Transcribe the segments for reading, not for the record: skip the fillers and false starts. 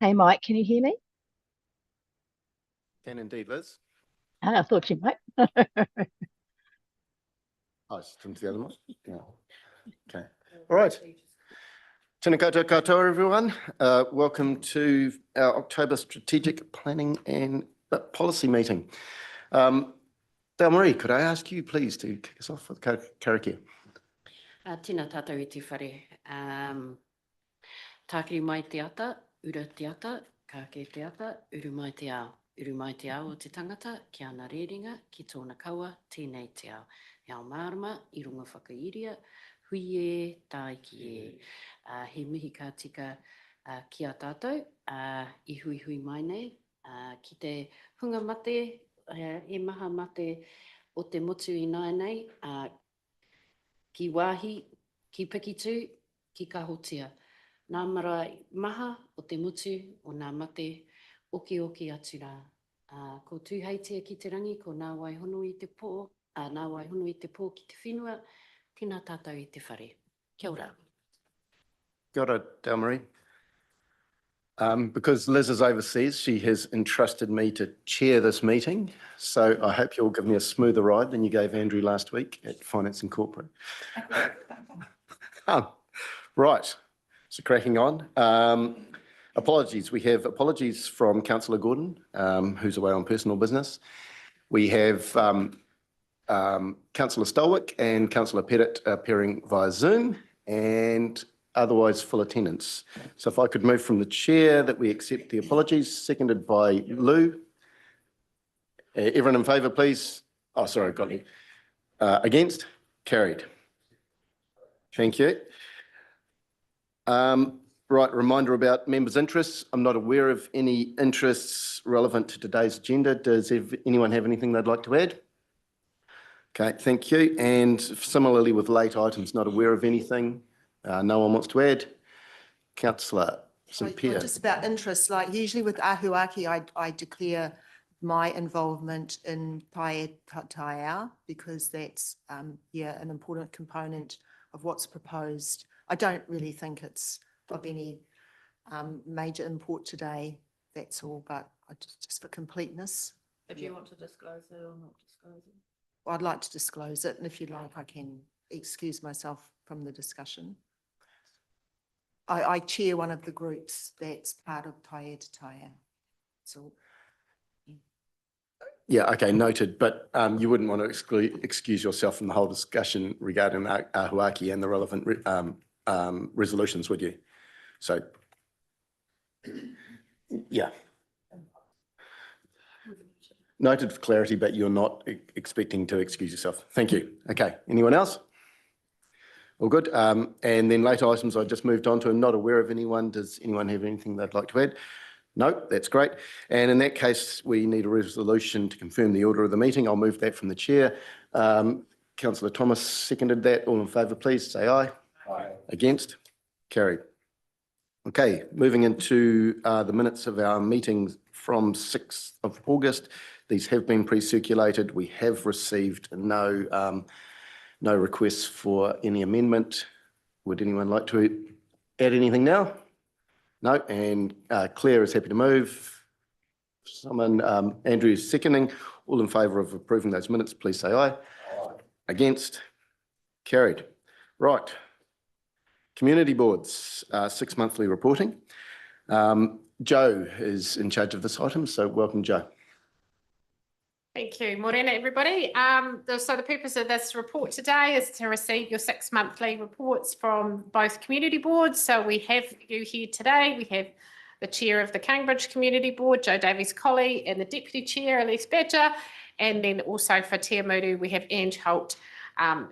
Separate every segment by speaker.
Speaker 1: Hey, Mike, can you hear me?
Speaker 2: Can indeed, Liz.
Speaker 1: I thought you might.
Speaker 2: Oh, it's from the other one? Yeah. Okay. All right. Tēnā koutou katoa, everyone. Welcome to our October Strategic Planning and Policy meeting. Dale Marie, could I ask you please to kick us off with karakia?
Speaker 3: Tēnā tātou I te whare. Tākiri mai te ata, ura te ata, kāke te ata, uru mai te ao. Uru mai te ao o te tangata, ki ana rēringa, ki tōna kaua, tēnei te ao. E ao mārama, I runga whakairia, hui e, tāi ki e. He mihi ka tika ki a tātou, I hui hui mai nei, ki te hunga mate, he maha mate o te motu I nai nei, ki wāhi, ki pikitu, ki kahotia. Nā mara maha o te mutu o nā mate oki atu rā. Ko tūheitia ki te rangi, ko nā waihono I te pō, nā waihono I te pō ki te whenua, tēnā tātou I te whare. Kia ora.
Speaker 2: Kia ora, Dale Marie. Because Liz is overseas, she has entrusted me to chair this meeting. So I hope you'll give me a smoother ride than you gave Andrew last week at Finance and Corporate. Right, so cracking on. Apologies. We have apologies from Councillor Gordon, who's away on personal business. We have Councillor Stolwick and Councillor Pettit appearing via Zoom, and otherwise full attendance. So if I could move from the chair that we accept the apologies, seconded by Lou. Everyone in favour, please. Oh, sorry, got you. Against? Carried. Thank you. Right, reminder about members' interests. I'm not aware of any interests relevant to today's agenda. Does anyone have anything they'd like to add? Okay, thank you. And similarly with late items, not aware of anything. No one wants to add. Councillor St Pierre.
Speaker 4: Just about interest, like usually with Ahuaki, I declare my involvement in Pae Taiao because that's an important component of what's proposed. I don't really think it's of any major import today, that's all, but just for completeness.
Speaker 5: If you want to disclose it or not disclose it?
Speaker 4: Well, I'd like to disclose it, and if you like, I can excuse myself from the discussion. I chair one of the groups that's part of Pae Taiao. So.
Speaker 2: Yeah, okay, noted. But you wouldn't want to excuse yourself from the whole discussion regarding Ahuaki and the relevant resolutions, would you? So, yeah. Noted for clarity, but you're not expecting to excuse yourself. Thank you. Okay, anyone else? All good. And then late items I just moved on to. I'm not aware of anyone. Does anyone have anything they'd like to add? No, that's great. And in that case, we need a resolution to confirm the order of the meeting. I'll move that from the chair. Councillor Thomas seconded that. All in favour, please say aye. Aye. Against? Carried. Okay, moving into the minutes of our meetings from 6th of August. These have been pre-circulated. We have received no requests for any amendment. Would anyone like to add anything now? No, and Claire is happy to move. Someone, Andrew is seconding. All in favour of approving those minutes, please say aye. Aye. Against? Carried. Right. Community boards, 6 monthly reporting. Joe is in charge of this item, so welcome, Joe.
Speaker 5: Thank you. Morena, everybody. So the purpose of this report today is to receive your 6 monthly reports from both community boards. So we have you here today. We have the chair of the Cambridge Community Board, Joe Davies-Colley, and the deputy chair, Elise Badger. And then also for Te Amuru, we have Ange Holt,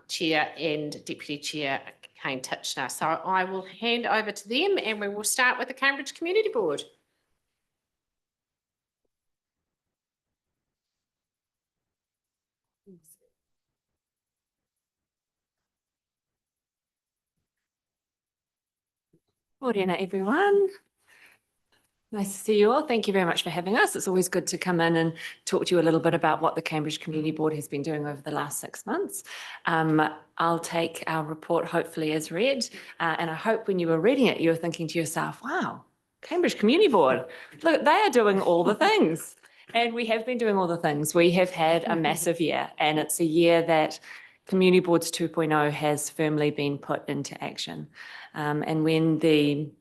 Speaker 5: chair, and deputy chair, Kane Titchener. So I will hand over to them and we will start with the Cambridge Community Board.
Speaker 6: Morena, everyone. Nice to see you all. Thank you very much for having us. It's always good to come in and talk to you a little bit about what the Cambridge Community Board has been doing over the last 6 months. I'll take our report hopefully as read, and I hope when you were reading it, you were thinking to yourself, wow, Cambridge Community Board. Look, they are doing all the things. And we have been doing all the things. We have had a massive year, and it's a year that Community Boards 2.0 has firmly been put into action. And when we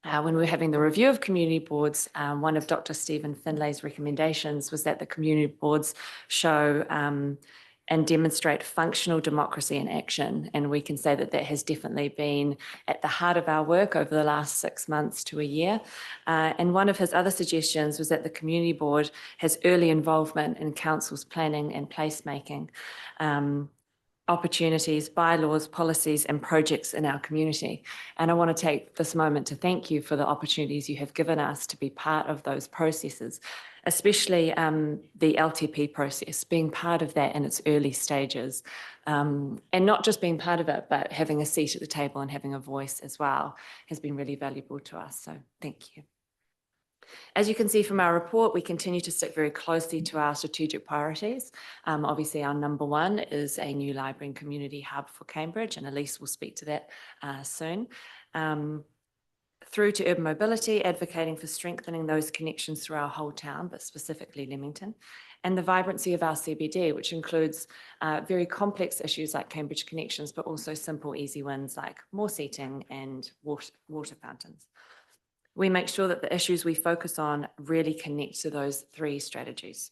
Speaker 6: were having the review of community boards, one of Dr. Stephen Finlay's recommendations was that the community boards show and demonstrate functional democracy in action. And we can say that that has definitely been at the heart of our work over the last 6 months to a year. And one of his other suggestions was that the community board has early involvement in council's planning and placemaking opportunities, bylaws, policies, and projects in our community. And I want to take this moment to thank you for the opportunities you have given us to be part of those processes, especially the LTP process, being part of that in its early stages. And not just being part of it, but having a seat at the table and having a voice as well has been really valuable to us. So thank you. As you can see from our report, we continue to stick very closely to our strategic priorities. Obviously, our number one is a new library and community hub for Cambridge, and Elise will speak to that soon. Through to urban mobility, advocating for strengthening those connections through our whole town, but specifically Leamington, and the vibrancy of our CBD, which includes very complex issues like Cambridge Connections, but also simple, easy wins like more seating and water fountains. We make sure that the issues we focus on really connect to those three strategies.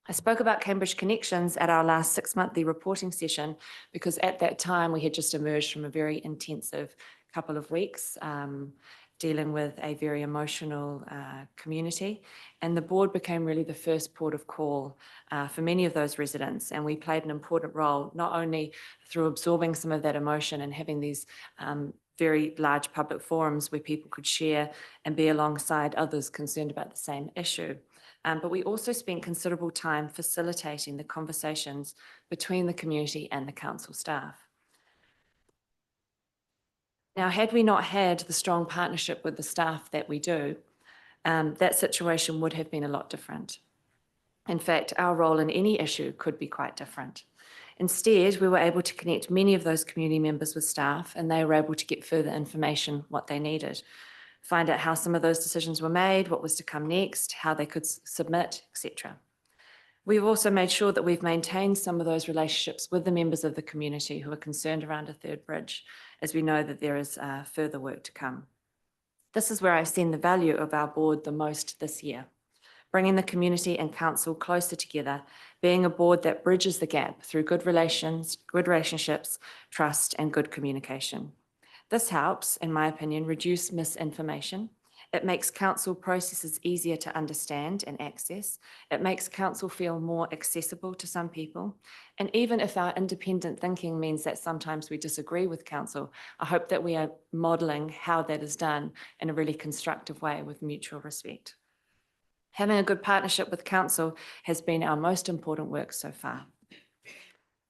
Speaker 6: I spoke about Cambridge Connections at our last 6-monthly reporting session because at that time we had just emerged from a very intensive couple of weeks dealing with a very emotional community, and the board became really the first port of call for many of those residents, and we played an important role not only through absorbing some of that emotion and having these very large public forums where people could share and be alongside others concerned about the same issue. But we also spent considerable time facilitating the conversations between the community and the council staff. Now, had we not had the strong partnership with the staff that we do, that situation would have been a lot different. In fact, our role in any issue could be quite different. Instead, we were able to connect many of those community members with staff, and they were able to get further information, what they needed, find out how some of those decisions were made, what was to come next, how they could submit, etc. We've also made sure that we've maintained some of those relationships with the members of the community who are concerned around a third bridge, as we know that there is further work to come. This is where I've seen the value of our board the most this year, bringing the community and council closer together, being a board that bridges the gap through good relationships, trust, and good communication. This helps, in my opinion, reduce misinformation. It makes council processes easier to understand and access. It makes council feel more accessible to some people. And even if our independent thinking means that sometimes we disagree with council, I hope that we are modelling how that is done in a really constructive way with mutual respect. Having a good partnership with council has been our most important work so far.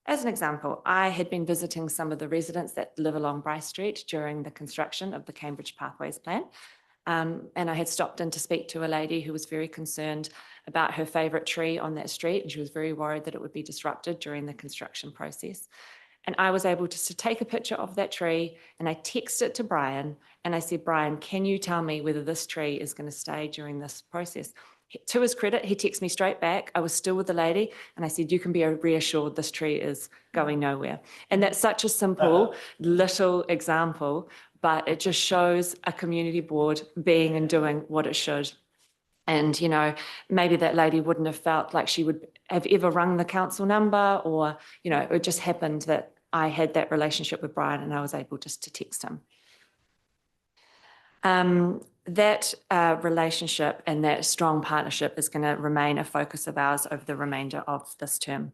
Speaker 6: As an example, I had been visiting some of the residents that live along Bryce Street during the construction of the Cambridge Pathways Plan. And I had stopped in to speak to a lady who was very concerned about her favourite tree on that street, and she was very worried that it would be disrupted during the construction process. And I was able to take a picture of that tree, and I texted it to Brian, and I said, Brian, can you tell me whether this tree is going to stay during this process? To his credit, he texted me straight back. I was still with the lady, and I said, you can be reassured this tree is going nowhere. And that's such a simple little example, but it just shows a community board being and doing what it should. And, you know, maybe that lady wouldn't have felt like she would have ever rung the council number, or, you know, it just happened that I had that relationship with Brian and I was able just to text him. That relationship and that strong partnership is going to remain a focus of ours over the remainder of this term.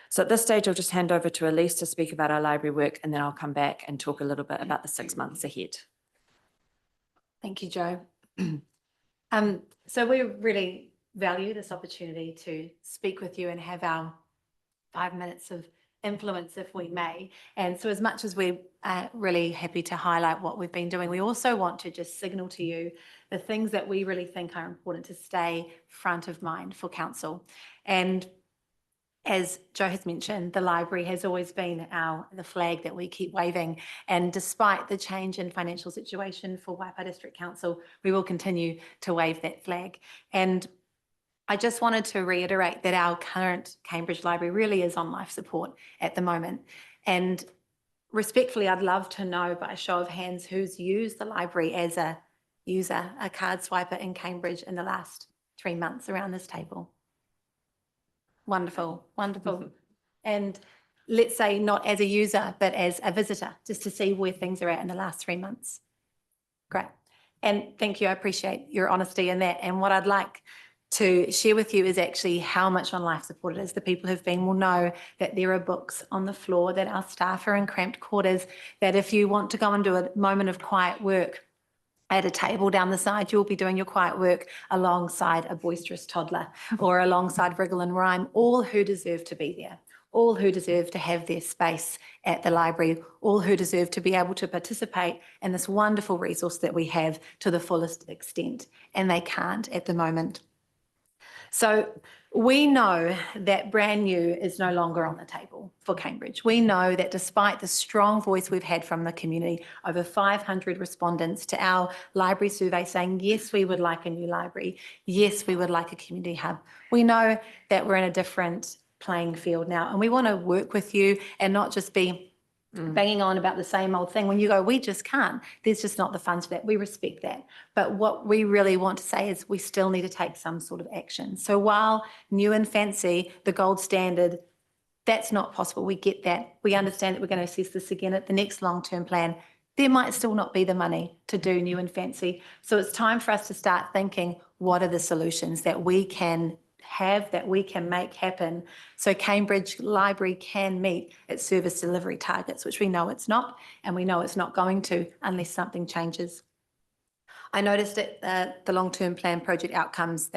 Speaker 6: So at this stage, I'll just hand over to Elise to speak about our library work, and then I'll come back and talk a little bit about the 6 months ahead.
Speaker 7: Thank you, Jo. So we really value this opportunity to speak with you and have our 5 minutes of influence, if we may. And so as much as we're really happy to highlight what we've been doing, we also want to just signal to you the things that we really think are important to stay front of mind for council. And as Joe has mentioned, the library has always been the flag that we keep waving. And despite the change in financial situation for Waipa District Council, we will continue to wave that flag. And I just wanted to reiterate that our current Cambridge Library really is on life support at the moment. And respectfully, I'd love to know by a show of hands who's used the library as a user, a card swiper in Cambridge in the last 3 months around this table. Wonderful, wonderful. And let's say not as a user, but as a visitor, just to see where things are at in the last 3 months. Great. And thank you. I appreciate your honesty in that. And what I'd like to share with you is actually how much on life support it is. The people who've been will know that there are books on the floor, that our staff are in cramped quarters, that if you want to go and do a moment of quiet work at a table down the side, you'll be doing your quiet work alongside a boisterous toddler or alongside wriggle and rhyme, all who deserve to be there, all who deserve to have their space at the library, all who deserve to be able to participate in this wonderful resource that we have to the fullest extent, and they can't at the moment. So we know that brand new is no longer on the table for Cambridge. We know that despite the strong voice we've had from the community, over 500 respondents to our library survey saying, yes, we would like a new library. Yes, we would like a community hub. We know that we're in a different playing field now, and we want to work with you and not just be banging on about the same old thing when you go, we just can't. There's just not the funds for that. We respect that. But what we really want to say is we still need to take some sort of action. So while new and fancy, the gold standard, that's not possible. We get that. We understand that we're going to assess this again at the next long-term plan. There might still not be the money to do new and fancy. So it's time for us to start thinking, what are the solutions that we can have, that we can make happen so Cambridge Library can meet its service delivery targets, which we know it's not, and we know it's not going to unless something changes. I noticed that the long-term plan project outcomes,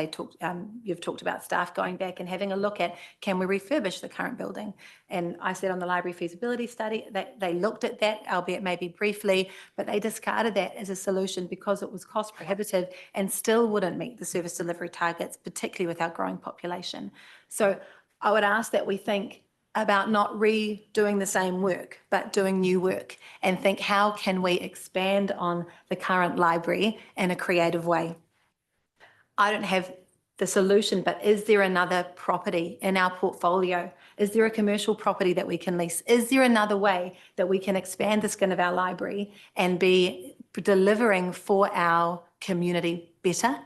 Speaker 7: you've talked about staff going back and having a look at, can we refurbish the current building? And I said on the library feasibility study that they looked at that, albeit maybe briefly, but they discarded that as a solution because it was cost prohibitive and still wouldn't meet the service delivery targets, particularly with our growing population. So I would ask that we think about not redoing the same work, but doing new work, and think, how can we expand on the current library in a creative way? I don't have the solution, but is there another property in our portfolio? Is there a commercial property that we can lease? Is there another way that we can expand the skin of our library and be delivering for our community better?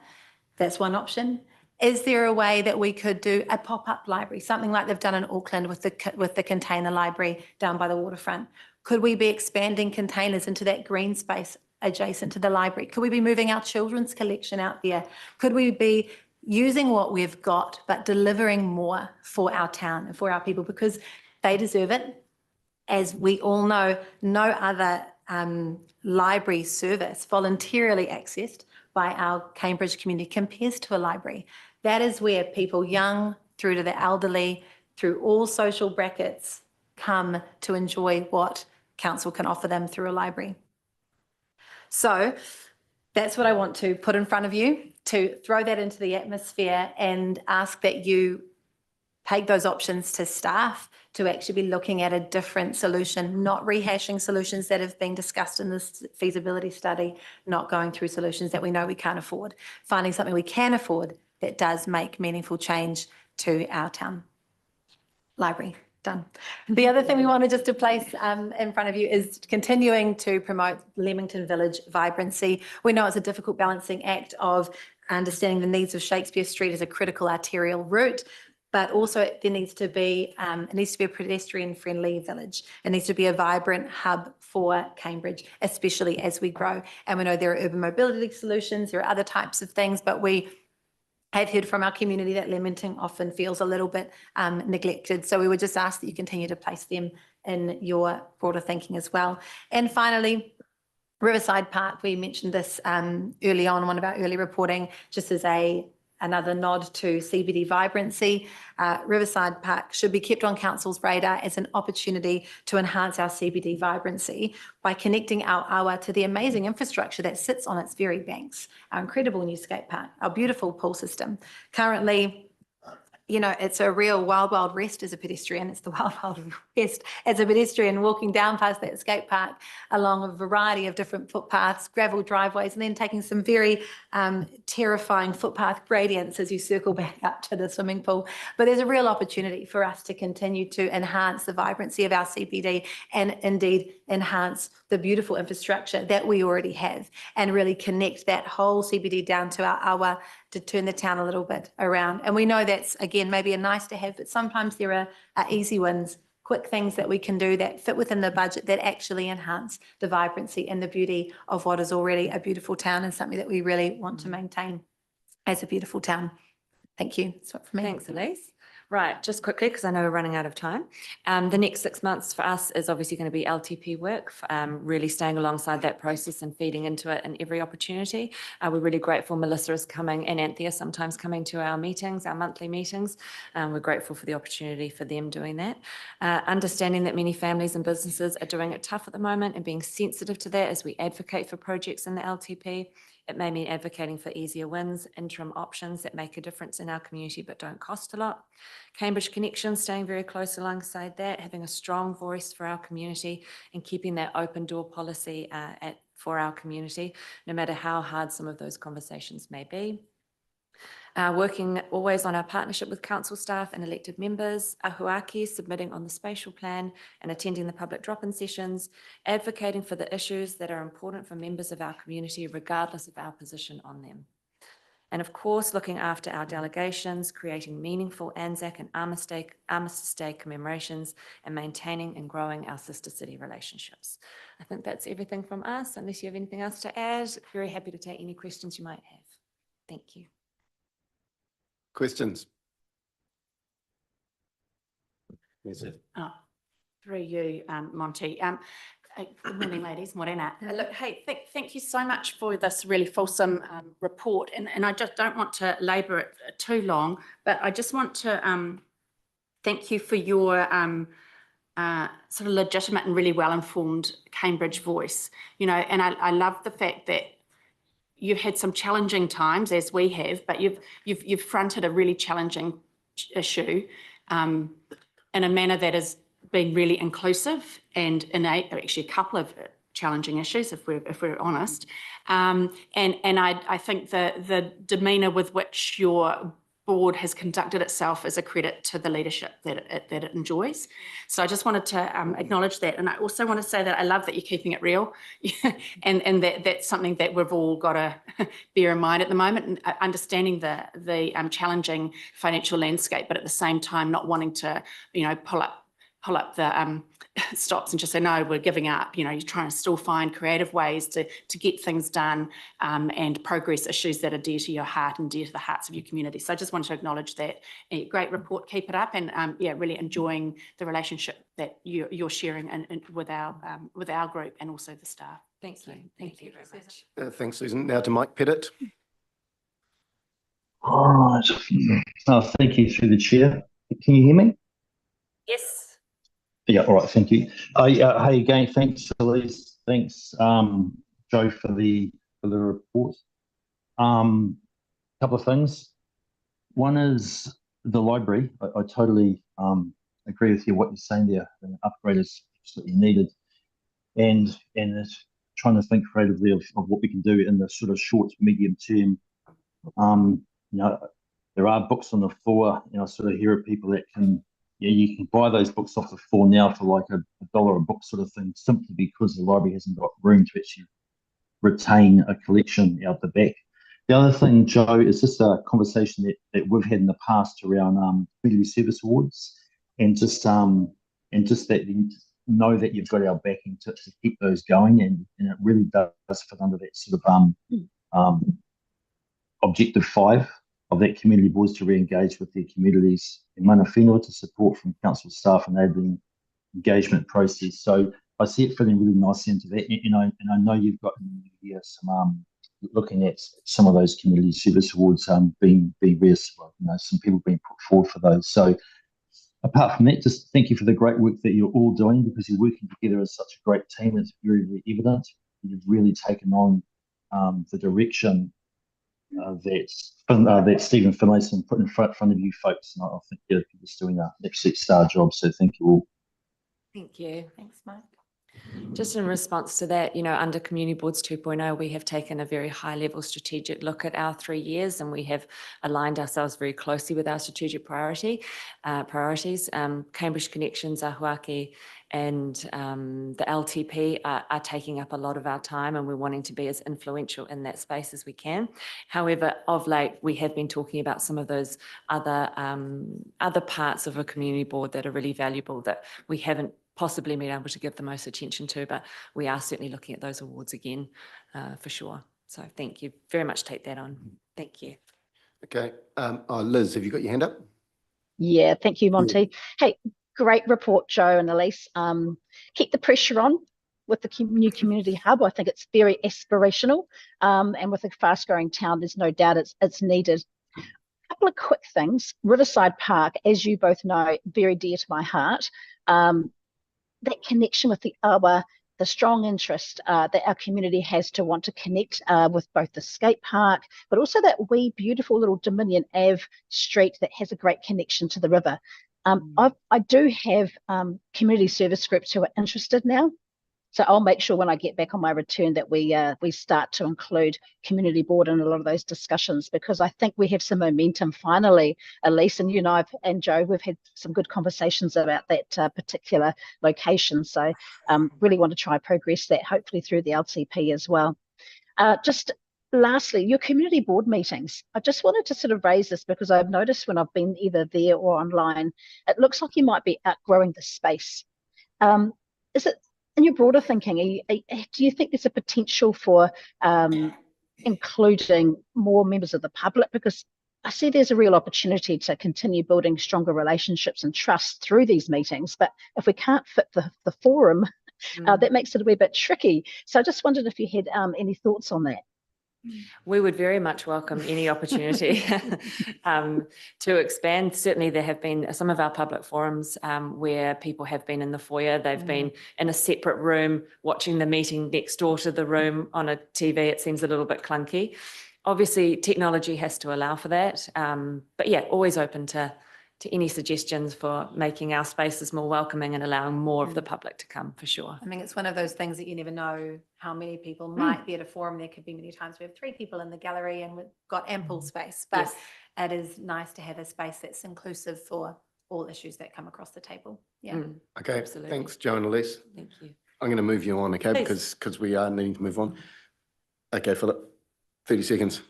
Speaker 7: That's one option. Is there a way that we could do a pop-up library, something like they've done in Auckland with the container library down by the waterfront? Could we be expanding containers into that green space adjacent to the library? Could we be moving our children's collection out there? Could we be using what we've got but delivering more for our town and for our people, because they deserve it? As we all know, no other library service voluntarily accessed by our Cambridge community compares to a library. That is where people young through to the elderly, through all social brackets, come to enjoy what council can offer them through a library. So that's what I want to put in front of you, to throw that into the atmosphere and ask that you take those options to staff to actually be looking at a different solution, not rehashing solutions that have been discussed in this feasibility study, not going through solutions that we know we can't afford, finding something we can afford that does make meaningful change to our town. Library, done. The other thing we wanted just to place in front of you is continuing to promote Leamington Village vibrancy. We know it's a difficult balancing act of understanding the needs of Shakespeare Street as a critical arterial route, but also there needs to be, it needs to be a pedestrian-friendly village. It needs to be a vibrant hub for Cambridge, especially as we grow. And we know there are urban mobility solutions, there are other types of things, but we have heard from our community that Leamington often feels a little bit neglected. So we would just ask that you continue to place them in your broader thinking as well. And finally, Riverside Park, we mentioned this early on, one of our early reporting, just as another nod to CBD vibrancy. Riverside Park should be kept on council's radar as an opportunity to enhance our CBD vibrancy by connecting our awa to the amazing infrastructure that sits on its very banks, our incredible new skate park, our beautiful pool system. Currently, it's a real wild, wild west as a pedestrian. It's the wild, wild west as a pedestrian walking down past that skate park along a variety of different footpaths, gravel driveways, and then taking some very terrifying footpath gradients as you circle back up to the swimming pool. But there's a real opportunity for us to continue to enhance the vibrancy of our CBD and indeed enhance the beautiful infrastructure that we already have and really connect that whole CBD down to our awa to turn the town a little bit around. And we know that's, again, maybe a nice to have, but sometimes there are easy wins, quick things that we can do that fit within the budget that actually enhance the vibrancy and the beauty of what is already a beautiful town and something that we really want to maintain as a beautiful town. Thank you. That's what for me.
Speaker 6: Thanks, Elise. Right, just quickly, because I know we're running out of time. The next 6 months for us is obviously going to be LTP work, really staying alongside that process and feeding into it in every opportunity. We're really grateful Melissa is coming and Anthea sometimes coming to our meetings, our monthly meetings. We're grateful for the opportunity for them doing that. Understanding that many families and businesses are doing it tough at the moment and being sensitive to that as we advocate for projects in the LTP. It may mean advocating for easier wins, interim options that make a difference in our community but don't cost a lot. Cambridge Connection, staying very close alongside that, having a strong voice for our community and keeping that open door policy for our community, no matter how hard some of those conversations may be. Working always on our partnership with council staff and elected members, Ahuaki submitting on the spatial plan and attending the public drop-in sessions, advocating for the issues that are important for members of our community, regardless of our position on them. And of course, looking after our delegations, creating meaningful Anzac and Armistice Day commemorations, and maintaining and growing our sister city relationships. I think that's everything from us. Unless you have anything else to add, very happy to take any questions you might have. Thank you.
Speaker 2: Questions? Yes, sir.
Speaker 3: Through you, Monty. Good morning, ladies. Morena. Look, hey, thank you so much for this really fulsome report. And I just don't want to labour it too long, but I just want to thank you for your sort of legitimate and really well-informed Cambridge voice. And I love the fact that you've had some challenging times, as we have, but you've fronted a really challenging issue in a manner that has been really inclusive and actually a couple of challenging issues, if we're honest. And I think the demeanour with which your board has conducted itself is a credit to the leadership that it enjoys. So I just wanted to acknowledge that. And I also want to say that I love that you're keeping it real and that's something that we've all got to bear in mind at the moment, and understanding the challenging financial landscape, but at the same time not wanting to, pull up the stops and just say, no, we're giving up. You're trying to still find creative ways to get things done and progress issues that are dear to your heart and dear to the hearts of your community. So I just wanted to acknowledge that. Great report, keep it up, and really enjoying the relationship that you're sharing with our group and also the staff.
Speaker 6: Thank you. Thank you very much.
Speaker 2: Thanks, Susan. Now to Mike Pettit.
Speaker 8: All right. Oh, thank you through the chair. Can you hear me?
Speaker 3: Yes.
Speaker 8: Yeah, all right, thank you. Hey, again, thanks, Elise. Thanks, Joe, for the report. Couple of things. One is the library. I totally agree with you what you're saying there. An upgrade is absolutely needed, and trying to think creatively of what we can do in the sort of short to medium term. There are books on the floor. I sort of hear of people that can. You can buy those books off the floor now for like $1 a book sort of thing, simply because the library hasn't got room to actually retain a collection out the back. The other thing, Joe, is just a conversation that we've had in the past around community service awards, and just that you know that you've got our backing to keep those going, and it really does fit under that sort of objective 5 of that community boards to re-engage with their communities in mana whenua, to support from council staff enabling engagement process. So I see it fitting really nicely into that, and I know you've got in the year some looking at some of those community service awards being some people being put forward for those. So apart from that, just thank you for the great work that you're all doing, because you're working together as such a great team. It's very, very evident. You've really taken on the direction that Stephen Finlayson put in front of you folks. And I think you're just doing an absolute star job. So thank you all.
Speaker 6: Thank you.
Speaker 7: Thanks, Mike.
Speaker 6: Just in response to that, under Community Boards 2.0, we have taken a very high level strategic look at our 3 years, and we have aligned ourselves very closely with our strategic priorities. Cambridge Connections, Ahuaki, and the LTP are taking up a lot of our time, and we're wanting to be as influential in that space as we can. However, of late, we have been talking about some of those other parts of a community board that are really valuable that we haven't possibly been able to give the most attention to, but we are certainly looking at those awards again, for sure. So thank you very much. Take that on. Thank you.
Speaker 2: Okay. Liz, have you got your hand up?
Speaker 1: Yeah, thank you, Monty. Hey, great report, Joe and Elise. Keep the pressure on with the new community hub. I think it's very aspirational, and with a fast-growing town, there's no doubt it's needed. A couple of quick things. Riverside Park, as you both know, very dear to my heart. That connection with the awa, the strong interest that our community has to want to connect with both the skate park, but also that wee beautiful little Dominion Ave street that has a great connection to the river. I do have community service groups who are interested now. So I'll make sure when I get back on my return that we start to include community board in a lot of those discussions, because I think we have some momentum finally. Elise and you and I and Joe, we've had some good conversations about that particular location. So really want to try progress that, hopefully through the LTP as well. Just lastly, your community board meetings. I just wanted to sort of raise this because I've noticed when I've been either there or online, it looks like you might be outgrowing the space. Is it, in your broader thinking, do you think there's a potential for including more members of the public? Because I see there's a real opportunity to continue building stronger relationships and trust through these meetings. But if we can't fit the forum, that makes it a wee bit tricky. So I just wondered if you had any thoughts on that.
Speaker 6: We would very much welcome any opportunity to expand. Certainly there have been some of our public forums where people have been in the foyer. They've been in a separate room watching the meeting next door to the room on a TV. It seems a little bit clunky. Obviously, technology has to allow for that. But yeah, always open to any suggestions for making our spaces more welcoming and allowing more of the public to come, for sure.
Speaker 7: I mean, it's one of those things that you never know how many people might be at a forum. There could be many times we have 3 people in the gallery and we've got ample space, but
Speaker 6: Yes.
Speaker 7: it is nice to have a space that's inclusive for all issues that come across the table. Yeah.
Speaker 2: Okay.
Speaker 6: Absolutely.
Speaker 2: Thanks, Joe and Elise.
Speaker 6: Thank you.
Speaker 2: I'm going to move you on, okay,
Speaker 6: Please.
Speaker 2: because we are needing to move on. Okay, Philip, 30 seconds.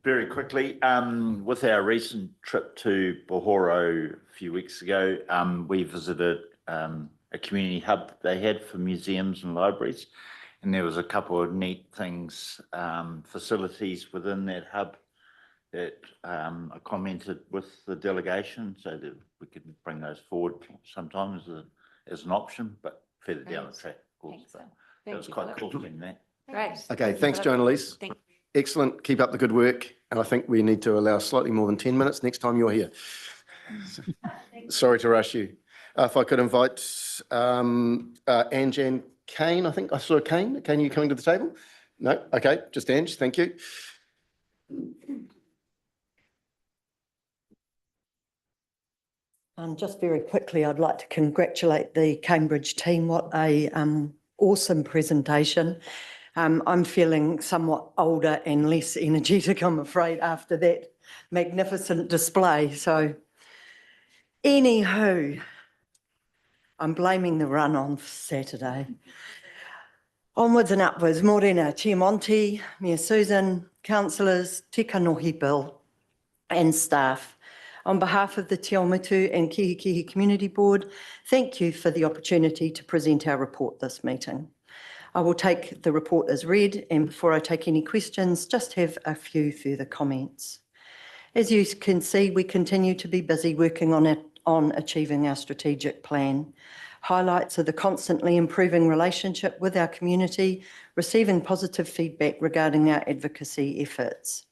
Speaker 9: Very quickly, with our recent trip to Pohoro a few weeks ago, we visited a community hub they had for museums and libraries, and there was a couple of neat things, facilities within that hub that I commented with the delegation so that we could bring those forward sometime as an option, but further down the track, of course.
Speaker 7: Thanks, Phil.
Speaker 9: It was quite cool doing that.
Speaker 6: Great.
Speaker 2: Okay, thanks, Joe and Elise.
Speaker 6: Thank you.
Speaker 2: Excellent. Keep up the good work. And I think we need to allow slightly more than 10 minutes next time you're here. Sorry to rush you. If I could invite Ange and Kane, I think I saw Kane. Kane, you coming to the table? No? Okay, just Ange. Thank you.
Speaker 10: Just very quickly, I'd like to congratulate the Cambridge team. What a awesome presentation. I'm feeling somewhat older and less energetic, I'm afraid, after that magnificent display. So anywho, I'm blaming the run on Saturday. Onwards and upwards, Morena, Tia Monty, Mia Susan, councillors, Te Kanohi Bill and staff. On behalf of the Te Awamutu and Kihikihi Community Board, thank you for the opportunity to present our report this meeting. I will take the report as read, and before I take any questions, just have a few further comments. As you can see, we continue to be busy working on achieving our strategic plan. Highlights are the constantly improving relationship with our community, receiving positive feedback regarding our advocacy efforts.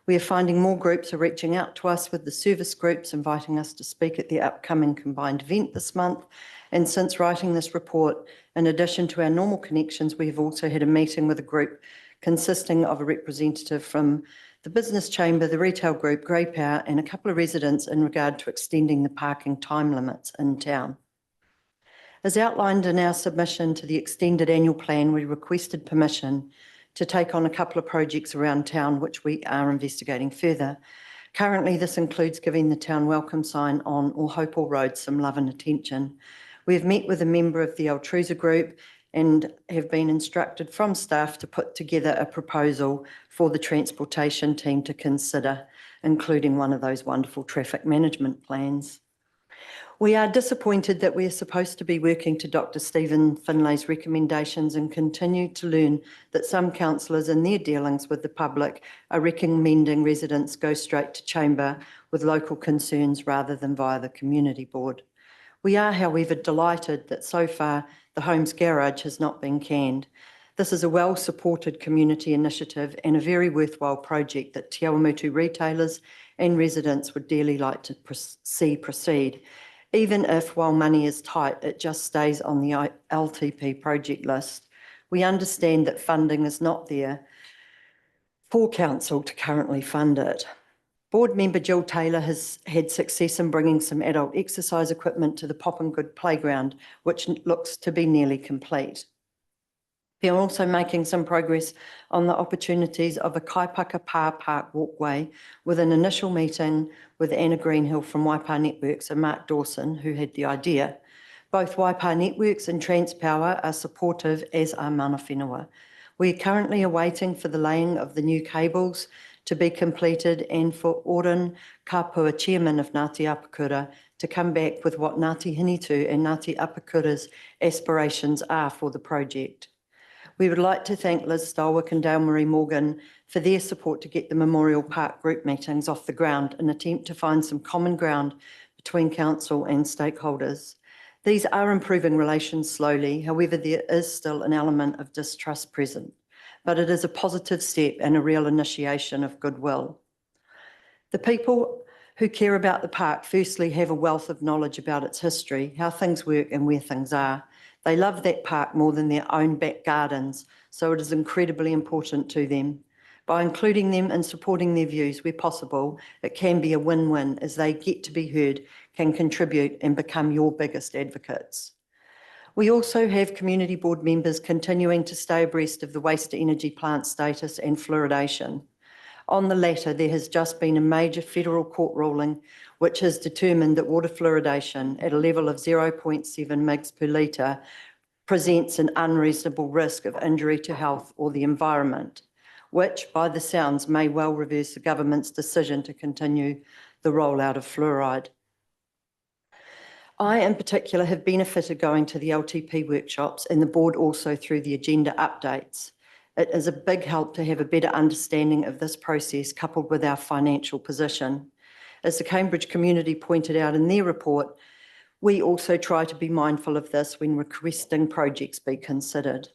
Speaker 10: We are finding more groups are reaching out to us, with the service groups inviting us to speak at the upcoming combined event this month. And since writing this report, in addition to our normal connections, we have also had a meeting with a group consisting of a representative from the business chamber, the retail group, Grey Power, and a couple of residents in regard to extending the parking time limits in town. As outlined in our submission to the extended annual plan, we requested permission to take on a couple of projects around town, which we are investigating further. Currently, this includes giving the town welcome sign on All Hope All Road some love and attention. We have met with a member of the Altruza group and have been instructed from staff to put together a proposal for the transportation team to consider, including one of those wonderful traffic management plans. We are disappointed that we are supposed to be working to Dr. Stephen Finlay's recommendations and continue to learn that some councillors in their dealings with the public are recommending residents go straight to chamber with local concerns rather than via the community board. We are, however, delighted that so far the Homes Garage has not been canned. This is a well-supported community initiative and a very worthwhile project that Te Awamutu retailers and residents would dearly like to see proceed. Even if, while money is tight, it just stays on the LTP project list. We understand that funding is not there for council to currently fund it. Board member Jill Taylor has had success in bringing some adult exercise equipment to the Pop and Good playground, which looks to be nearly complete. We are also making some progress on the opportunities of a Kaipaka Pa Park walkway with an initial meeting with Anna Greenhill from Waipa Networks and Mark Dawson, who had the idea. Both Waipa Networks and Transpower are supportive, as are Mana Whenua. We are currently awaiting for the laying of the new cables to be completed and for Oren Kapua, chairman of Ngāti Apakura, to come back with what Ngāti Hinitu and Ngāti Apakura's aspirations are for the project. We would like to thank Liz Stolwick and Dale Marie Morgan for their support to get the Memorial Park group meetings off the ground in an attempt to find some common ground between council and stakeholders. These are improving relations slowly, however, there is still an element of distrust present, but it is a positive step and a real initiation of goodwill. The people who care about the park firstly have a wealth of knowledge about its history, how things work and where things are. They love that park more than their own back gardens, so it is incredibly important to them. By including them and supporting their views where possible, it can be a win-win as they get to be heard, can contribute and become your biggest advocates. We also have community board members continuing to stay abreast of the waste to energy plant status and fluoridation. On the latter, there has just been a major federal court ruling which has determined that water fluoridation at a level of 0.7 mg per litre presents an unreasonable risk of injury to health or the environment, which by the sounds may well reverse the government's decision to continue the rollout of fluoride. I, in particular, have benefited going to the LTP workshops and the board also through the agenda updates. It is a big help to have a better understanding of this process coupled with our financial position. As the Cambridge community pointed out in their report, we also try to be mindful of this when requesting projects be considered.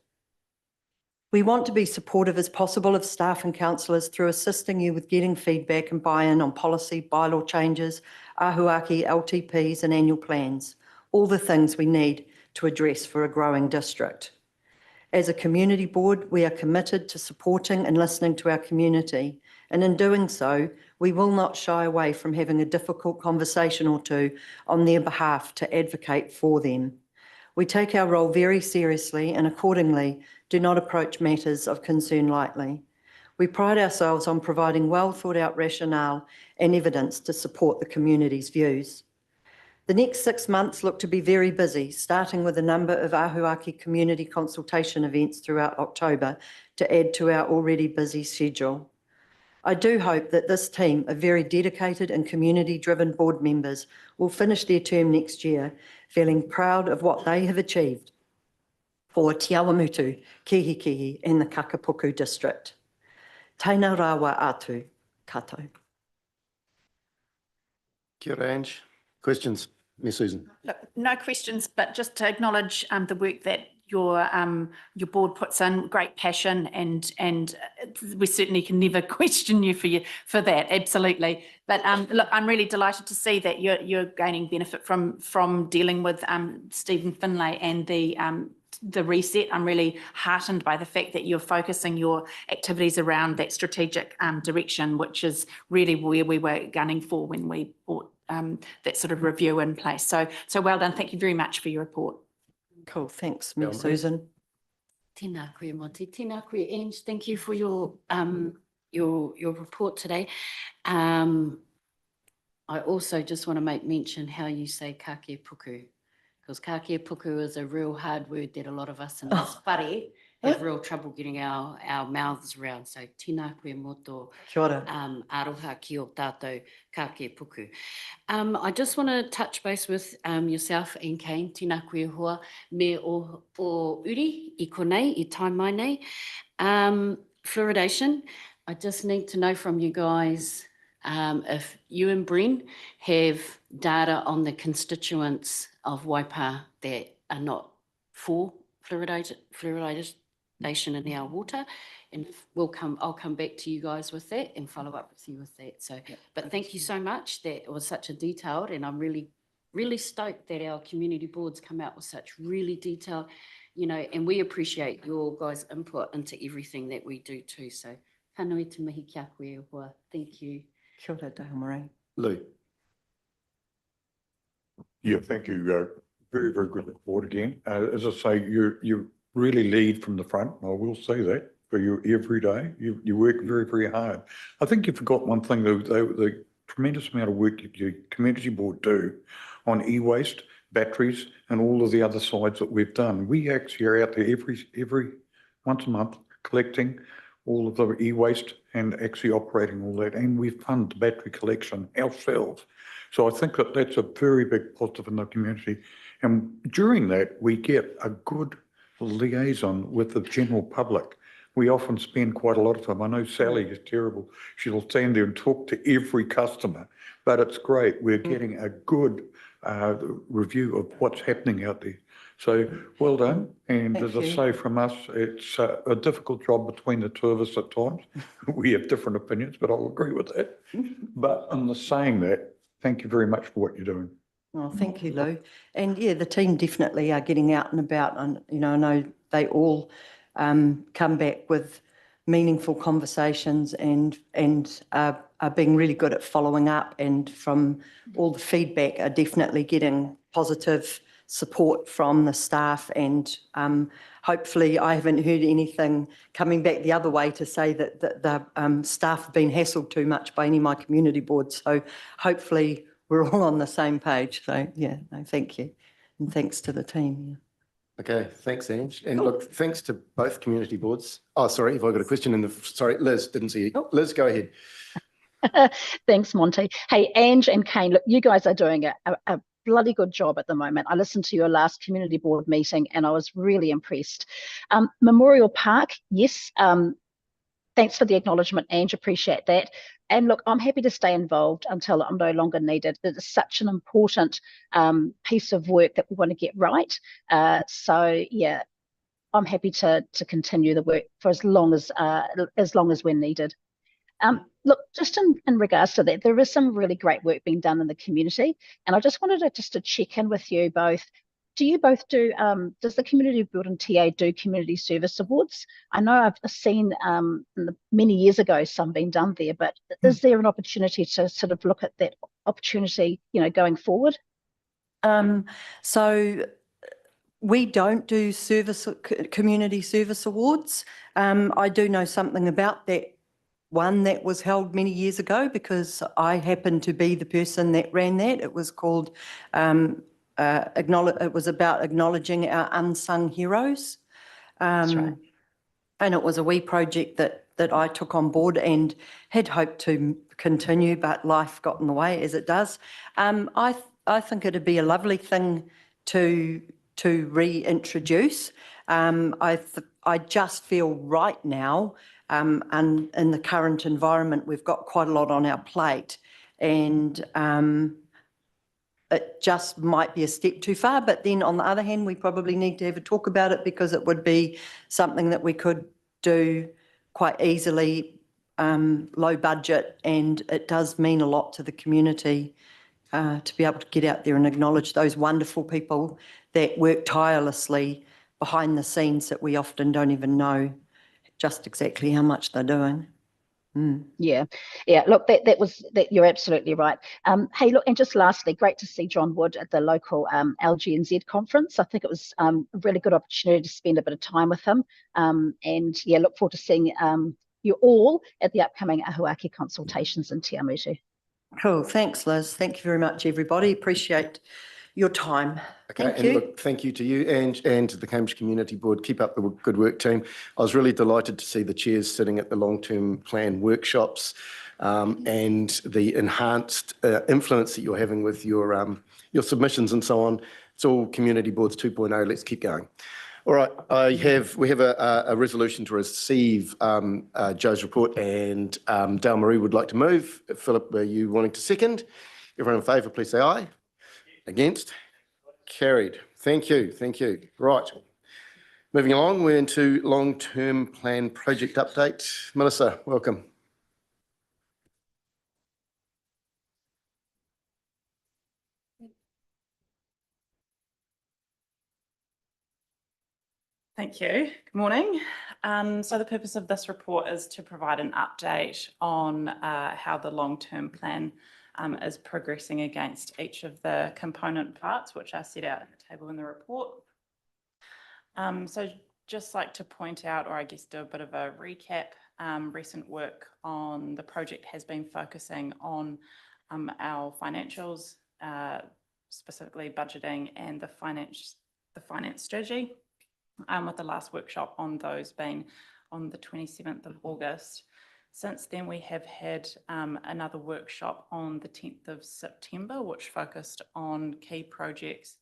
Speaker 10: We want to be supportive as possible of staff and councillors through assisting you with getting feedback and buy-in on policy, bylaw changes, ahuaki, LTPs and annual plans, all the things we need to address for a growing district. As a community board, we are committed to supporting and listening to our community, and in doing so, we will not shy away from having a difficult conversation or two on their behalf to advocate for them. We take our role very seriously and accordingly do not approach matters of concern lightly. We pride ourselves on providing well thought out rationale and evidence to support the community's views. The next 6 months look to be very busy, starting with a number of Ahuaki community consultation events throughout October to add to our already busy schedule. I do hope that this team of very dedicated and community-driven board members will finish their term next year feeling proud of what they have achieved for Te Awamutu, Kihikihi and the Kakapuku district. Tēnā rawa atu, kato.
Speaker 2: Kia ora, Ange. Questions? Ms. Susan.
Speaker 11: Look, no questions, but just to acknowledge the work that your board puts in, great passion, and we certainly can never question you for that, absolutely. But look, I'm really delighted to see that you're gaining benefit from dealing with Stephen Finlay and the the reset. I'm really heartened by the fact that you're focusing your activities around that strategic direction, which is really where we were gunning for when we brought that sort of review in place. So well done. Thank you very much for your report.
Speaker 10: Cool, thanks, Ms. Susan.
Speaker 3: Tēnā koe, Monty. Tēnā koe, Ange. Thank you for your report today. I also just want to make mention how you say ka kia puku, because ka kia puku is a real hard word that a lot of us in this whare have real trouble getting our mouths around. So tēnā koe moto.
Speaker 10: Kia ora.
Speaker 3: Aroha ki o tātou ka kia puku. I just want to touch base with yourself and Kane, tēnā koe hoa, me o uri I konei, I tai mai nei. Fluoridation, I just need to know from you guys if you and Bren have data on the constituents of Waipa that are not for fluoridation in our water, and I'll come back to you guys with that and follow up with you with that. So, but thank you so much. That was such a detailed, and I'm really, really stoked that our community boards come out with such really detailed, and we appreciate your guys' input into everything that we do too. So, ka nui te mihi kia koe hoa. Thank you.
Speaker 10: Kia ora, Dale Murray.
Speaker 2: Lou.
Speaker 12: Yeah, thank you. Very, very good report again. As I say, you really lead from the front. I will say that for you every day. You work very, very hard. I think you forgot one thing, the tremendous amount of work your community board do on e-waste, batteries, and all of the other sides that we've done. We actually are out there every once a month collecting all of the e-waste and actually operating all that, and we fund the battery collection ourselves. So I think that that's a very big positive in the community. And during that, we get a good liaison with the general public. We often spend quite a lot of time. I know Sally is terrible. She'll stand there and talk to every customer, but it's great. We're getting a good review of what's happening out there. So well done. And
Speaker 10: Thank
Speaker 12: as I
Speaker 10: you.
Speaker 12: say, from us, it's a difficult job between the two of us at times. We have different opinions, but I'll agree with that. But in the saying that, thank you very much for what you're doing.
Speaker 10: Oh, thank you, Lou. And yeah, the team definitely are getting out and about. And, I know they all come back with meaningful conversations and are being really good at following up, and from all the feedback are definitely getting positive support from the staff, and hopefully I haven't heard anything coming back the other way to say that the staff have been hassled too much by any of my community boards. So hopefully we're all on the same page. So yeah, no, thank you. And thanks to the team. Yeah.
Speaker 2: Okay, thanks, Ange. And look, thanks to both community boards. Oh, sorry, have I got a question sorry, Liz, didn't see you. Liz, go ahead.
Speaker 1: Thanks, Monty. Hey, Ange and Kane, look, you guys are doing a bloody good job at the moment. I listened to your last community board meeting and I was really impressed. Memorial Park, yes, thanks for the acknowledgement, Ange, appreciate that. And look, I'm happy to stay involved until I'm no longer needed. It is such an important piece of work that we want to get right. So yeah, I'm happy to continue the work for as long as we're needed. Look, just in regards to that, there is some really great work being done in the community, and I just wanted to check in with you both. Do you both do, does the Community Building TA do community service awards? I know I've seen many years ago some being done there, but is there an opportunity to sort of look at that opportunity, going forward?
Speaker 10: So we don't do community service awards. I do know something about that one that was held many years ago because I happened to be the person that ran that. It was called it was about acknowledging our unsung heroes.
Speaker 1: That's right.
Speaker 10: And it was a wee project that I took on board and had hoped to continue, but life got in the way, as it does. I think it'd be a lovely thing to reintroduce. I just feel right now, and in the current environment, we've got quite a lot on our plate, and it just might be a step too far. But then on the other hand, we probably need to have a talk about it because it would be something that we could do quite easily, low budget, and it does mean a lot to the community to be able to get out there and acknowledge those wonderful people that work tirelessly behind the scenes that we often don't even know just exactly how much they're doing.
Speaker 1: Yeah. Look, that you're absolutely right. Hey, look, and just lastly, great to see John Wood at the local LGNZ conference. I think it was a really good opportunity to spend a bit of time with him. And yeah, look forward to seeing you all at the upcoming Ahuaki consultations in Te Amutu.
Speaker 10: Cool. Thanks, Liz. Thank you very much, everybody. Appreciate your time.
Speaker 2: Okay,
Speaker 10: Thank
Speaker 2: and
Speaker 10: you.
Speaker 2: look, thank you to you and to the Cambridge Community Board. Keep up the good work, team. I was really delighted to see the chairs sitting at the long-term plan workshops and the enhanced influence that you're having with your submissions and so on. It's all Community Boards 2.0. Let's keep going. All right, we have a resolution to receive Joe's report, and Dale Marie would like to move. Philip, are you wanting to second? Everyone in favour, please say aye. Against? Carried. Thank you. Thank you. Right. Moving along, we're into long-term plan project update. Melissa, welcome.
Speaker 11: Thank you. Good morning. So the purpose of this report is to provide an update on how the long-term plan is progressing against each of the component parts, which are set out at the table in the report. So just like to point out, or I guess do a bit of a recap, recent work on the project has been focusing on our financials, specifically budgeting and the finance strategy. With the last workshop on those being on the 27th of August. Since then, we have had another workshop on the 10th of September, which focused on key projects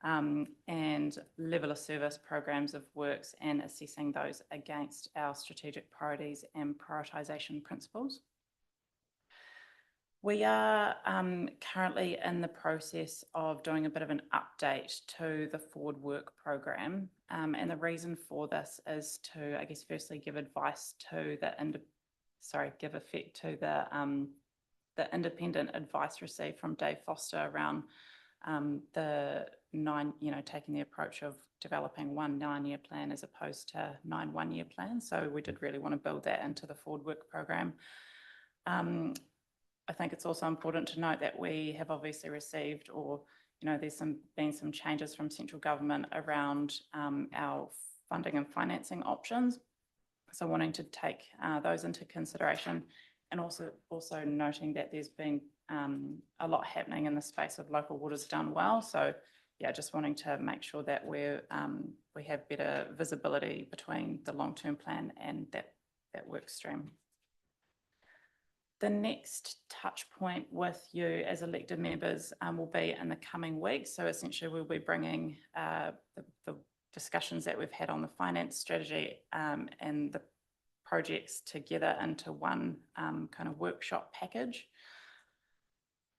Speaker 11: and level of service programs of works and assessing those against our strategic priorities and prioritisation principles. We are currently in the process of doing a bit of an update to the forward work program. And the reason for this is to, I guess, firstly give advice to give effect to the independent advice received from Dave Foster around taking the approach of developing one 9-year plan as opposed to 9 one-year plans. So we did really want to build that into the forward work program. I think it's also important to note that we have obviously received, or there's been some changes from central government around our funding and financing options. So wanting to take those into consideration, and also noting that there's been a lot happening in the space of local waters done well. So yeah, just wanting to make sure that we have better visibility between the long-term plan and that work stream. The next touch point with you as elected members will be in the coming weeks. So essentially we'll be bringing the discussions that we've had on the finance strategy and the projects together into one kind of workshop package.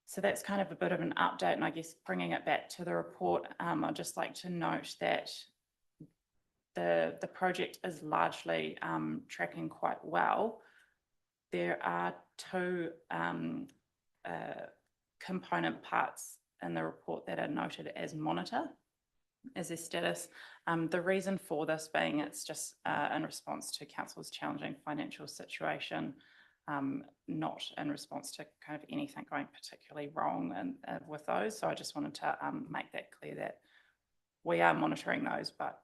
Speaker 11: So that's kind of a bit of an update, and I guess bringing it back to the report, I'd just like to note that the project is largely tracking quite well. There are two component parts in the report that are noted as monitor as their status. The reason for this being it's just in response to Council's challenging financial situation, not in response to kind of anything going particularly wrong with those. So I just wanted to make that clear that we are monitoring those, but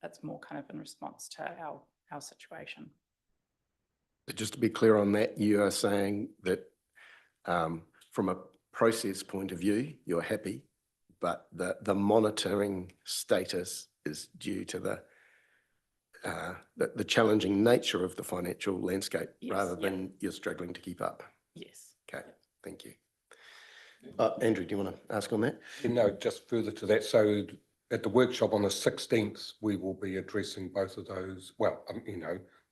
Speaker 11: it's more kind of in response to our situation.
Speaker 2: Just to be clear on that, you are saying that from a process point of view, you're happy, but the monitoring status is due to the challenging nature of the financial landscape, yes, rather than you're struggling to keep up.
Speaker 11: Yes.
Speaker 2: Okay, thank you. Andrew, do you want to ask on that?
Speaker 13: No, just further to that. So at the workshop on the 16th, we will be addressing both of those. Well,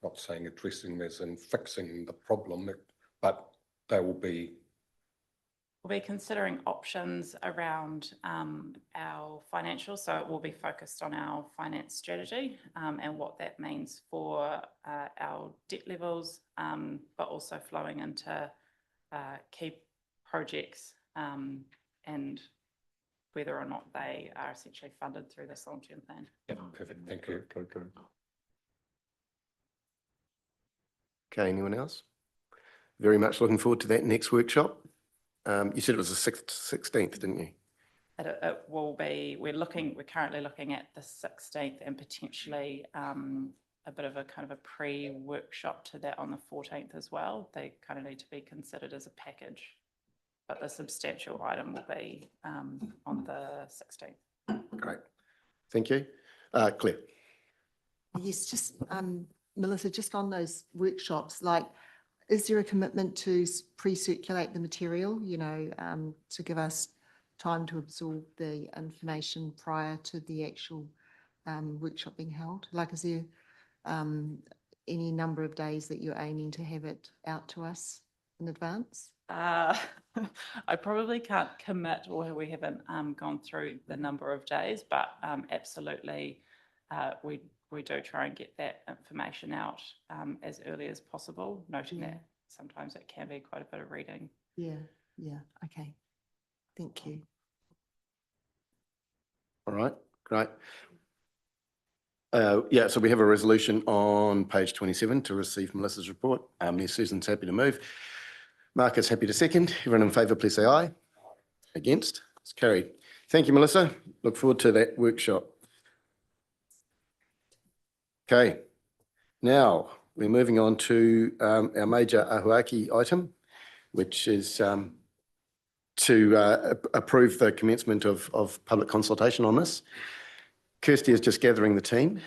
Speaker 13: not saying addressing as in fixing the problem, but they will be.
Speaker 11: We'll be considering options around our financials. So it will be focused on our finance strategy and what that means for our debt levels, but also flowing into key projects and
Speaker 14: whether or not they are essentially funded through this long-term plan.
Speaker 13: Yeah, perfect. Thank you.
Speaker 12: Okay.
Speaker 2: Okay, anyone else? Very much looking forward to that next workshop. You said it was the 16th, didn't you?
Speaker 14: It will be, we're currently looking at the 16th and potentially a bit of a kind of a pre-workshop to that on the 14th as well. They kind of need to be considered as a package, but the substantial item will be on the 16th.
Speaker 2: Great. Thank you. Claire.
Speaker 4: Yes, just, Melissa, just on those workshops, like, is there a commitment to pre-circulate the material, you know, to give us time to absorb the information prior to the actual workshop being held? Like, is there any number of days that you're aiming to have it out to us in advance?
Speaker 14: I probably can't commit, or we haven't gone through the number of days, but absolutely we do try and get that information out as early as possible, noting that sometimes it can be quite a bit of reading.
Speaker 4: Yeah, okay. Thank you.
Speaker 2: All right, great. Yeah, so we have a resolution on page 27 to receive Melissa's report. Ms. Susan's happy to move. Mark is happy to second. Everyone in favour, please say aye. Against? It's carried. Thank you, Melissa. Look forward to that workshop. Okay, now we're moving on to our major Ahuaki item, which is to approve the commencement of public consultation on this. Kirsty is just gathering the team.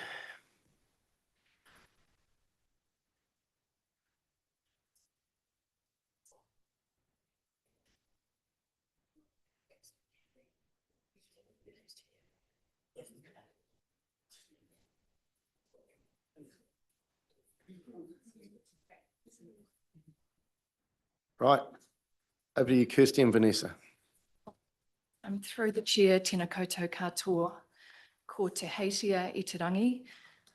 Speaker 2: Right, over to you, Kirsty and Vanessa.
Speaker 15: Through the chair, tēnā koutou katoa, ko te heitia i te rangi,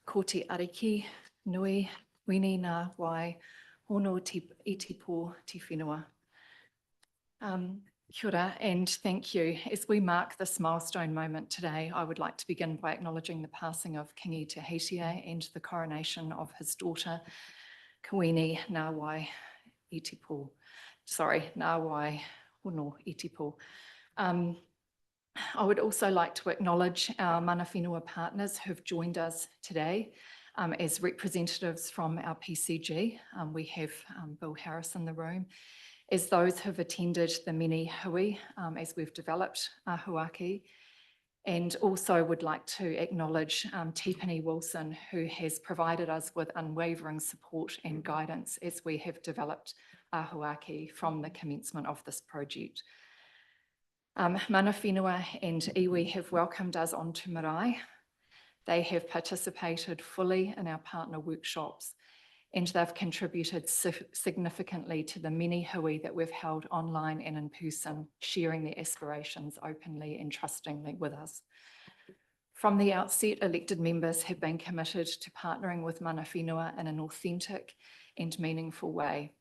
Speaker 15: ko te ariki, nui, wini nā wai, hono i te pō te whenua. Kia ora and thank you. As we mark this milestone moment today, I would like to begin by acknowledging the passing of Kingi Te Heitia and the coronation of his daughter, Kawini nā wai i te pō. Sorry, nā wai hono i te pō. I would also like to acknowledge our mana whenua partners who've joined us today as representatives from our PCG. We have Bill Harris in the room, as those who've attended the many hui as we've developed Ahuaki, and also would like to acknowledge Tipani Wilson, who has provided us with unwavering support and guidance as we have developed Ahuaki from the commencement of this project. Mana whenua and iwi have welcomed us onto marae. They have participated fully in our partner workshops, and they've contributed significantly to the many hui that we've held online and in person, sharing their aspirations openly and trustingly with us. From the outset, elected members have been committed to partnering with mana whenua in an authentic and meaningful way.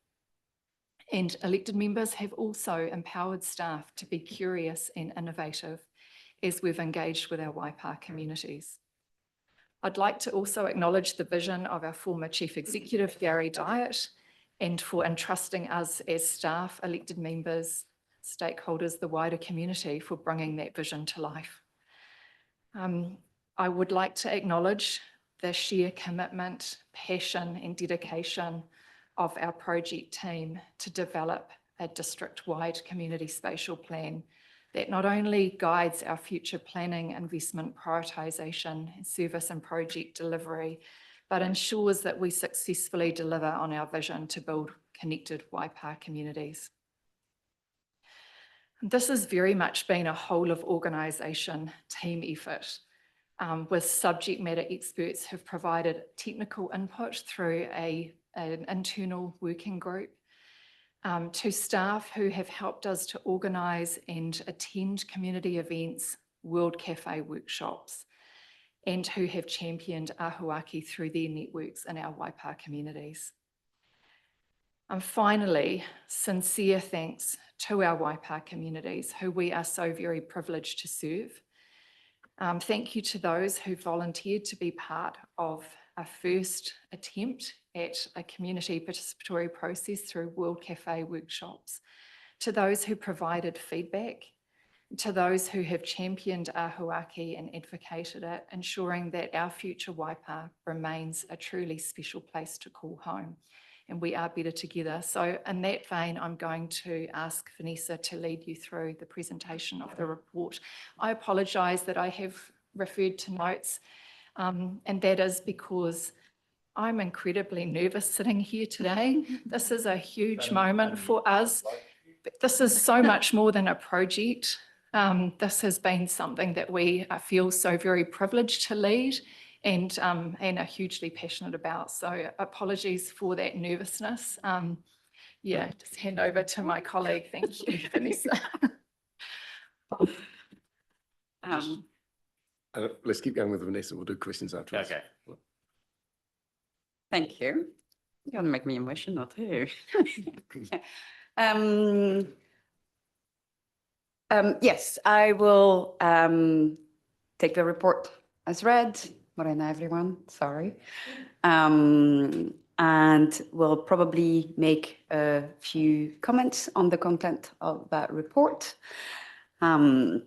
Speaker 15: And elected members have also empowered staff to be curious and innovative as we've engaged with our Waipa communities. I'd like to also acknowledge the vision of our former Chief Executive, Gary Diet, and for entrusting us as staff, elected members, stakeholders, the wider community for bringing that vision to life. I would like to acknowledge the sheer commitment, passion and dedication of our project team to develop a district-wide community spatial plan that not only guides our future planning, investment prioritisation, service and project delivery, but ensures that we successfully deliver on our vision to build connected Waipa communities. This has very much been a whole of organisation team effort, with subject matter experts who've provided technical input through an internal working group, to staff who have helped us to organise and attend community events, World Cafe workshops, and who have championed Ahuaki through their networks in our Waipa communities. And finally, sincere thanks to our Waipa communities who we are so very privileged to serve. Thank you to those who volunteered to be part of a first attempt at a community participatory process through World Cafe workshops, to those who provided feedback, to those who have championed Ahuaki and advocated it, ensuring that our future Waipa remains a truly special place to call home, and we are better together. So in that vein, I'm going to ask Vanessa to lead you through the presentation of the report. I apologise that I have referred to notes, and that is because I'm incredibly nervous sitting here today. This is a huge moment for us. This is so much more than a project. This has been something that we feel so very privileged to lead and are hugely passionate about. So apologies for that nervousness. Yeah, just hand over to my colleague. Thank you, Vanessa.
Speaker 2: Let's keep going with Vanessa. We'll do questions afterwards.
Speaker 16: Okay. Thank you. You're going to make me emotional too. Yes, I will take the report as read. Morena, everyone, sorry. And we'll probably make a few comments on the content of that report. We're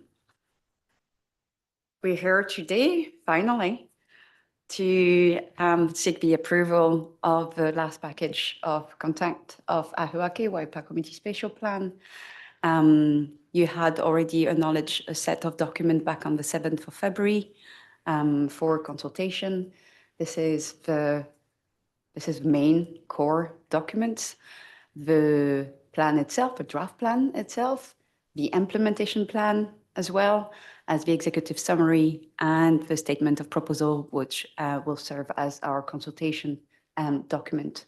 Speaker 16: here today, finally, to seek the approval of the last package of content of Ahuaki Waipa Community Spatial Plan. You had already acknowledged a set of documents back on the 7th of February for consultation. This is the main core documents, the plan itself, the draft plan itself, the implementation plan, as well as the executive summary and the statement of proposal, which will serve as our consultation document.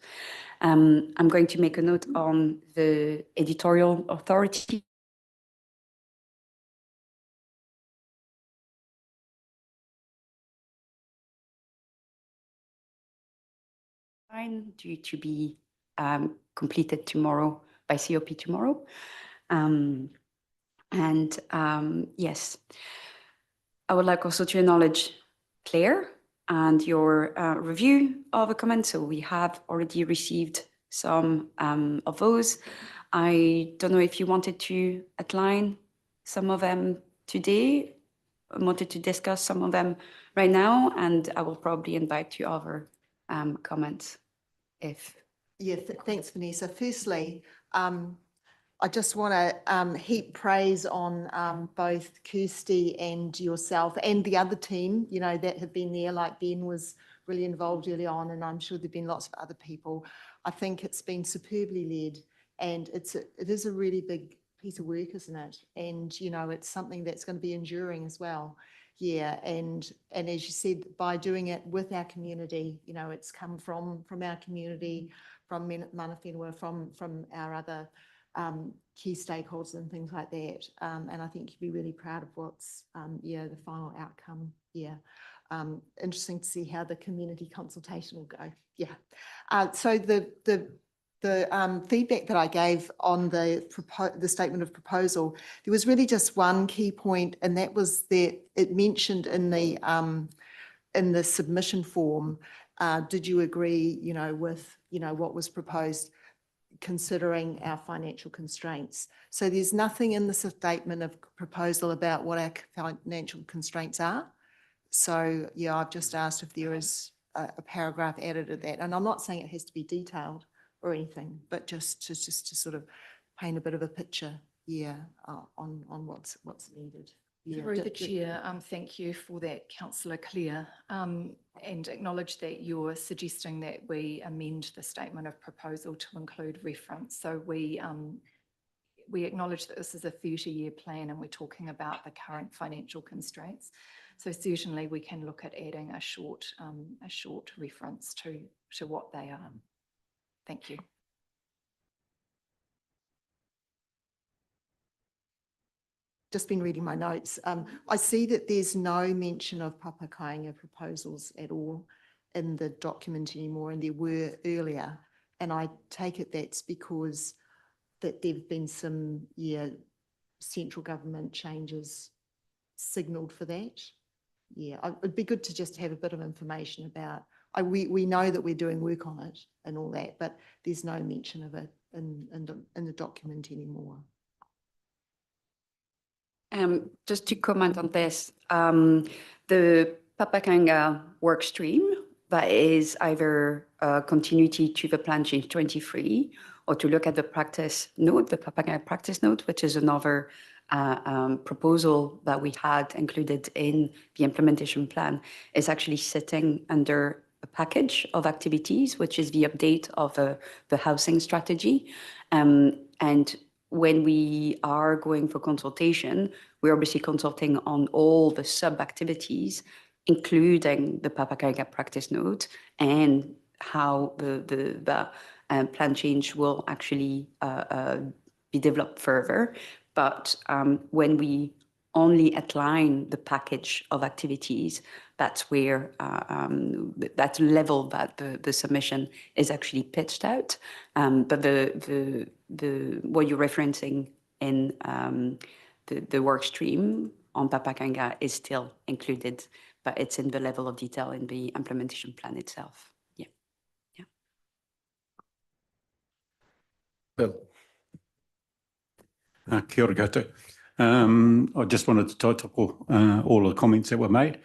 Speaker 16: I'm going to make a note on the editorial authority. Due to be completed tomorrow by COP tomorrow. Yes, I would like also to acknowledge Claire and your review of the comments. So we have already received some of those. I don't know if you wanted to outline some of them today. I wanted to discuss some of them right now, and I will probably invite you over comments if.
Speaker 4: Yeah, thanks, Vanessa. Firstly, I just want to heap praise on both Kirsty and yourself and the other team, you know, that have been there, like Ben was really involved early on, and I'm sure there've been lots of other people. I think it's been superbly led, and it is a really big piece of work, isn't it? And, you know, it's something that's going to be enduring as well. Yeah, and as you said, by doing it with our community, you know, it's come from our community, from Mana Whenua, from our other key stakeholders and things like that. And I think you'd be really proud of what's, the final outcome. Yeah. Interesting to see how the community consultation will go. Yeah. So the feedback that I gave on the statement of proposal, there was really just one key point, and that was that it mentioned in the submission form, did you agree, you know, with, you know, what was proposed, considering our financial constraints? So there's nothing in the statement of proposal about what our financial constraints are. So yeah, I've just asked if there is a paragraph added to that, and I'm not saying it has to be detailed or anything, but just to sort of paint a bit of a picture, on what's needed. Yeah.
Speaker 15: Through the chair, thank you for that, Councillor Clare, and acknowledge that you're suggesting that we amend the statement of proposal to include reference. So we acknowledge that this is a 30-year plan, and we're talking about the current financial constraints. So certainly we can look at adding a short reference to what they are. Thank you.
Speaker 4: Just been reading my notes. I see that there's no mention of Papa Kāinga proposals at all in the document anymore, and there were earlier. And I take it that's because that there've been some, central government changes signalled for that. Yeah, it'd be good to just have a bit of information about, we know that we're doing work on it and all that, but there's no mention of it in the document anymore.
Speaker 16: Just to comment on this, the Papakanga work stream, that is either continuity to the Plan Change 23 or to look at the practice note, the Papakanga practice note, which is another proposal that we had included in the implementation plan, is actually sitting under a package of activities, which is the update of the housing strategy. And when we are going for consultation, we're obviously consulting on all the sub-activities, including the Papakanga practice note and how the plan change will actually be developed further. But when we only outline the package of activities, that's where that level that the submission is actually pitched out. But what you're referencing in the work stream on Papakanga is still included, but it's in the level of detail in the implementation plan itself. Yeah. Yeah.
Speaker 2: Bill.
Speaker 17: Kia ora koutou. I just wanted to tautoko all the comments that were made.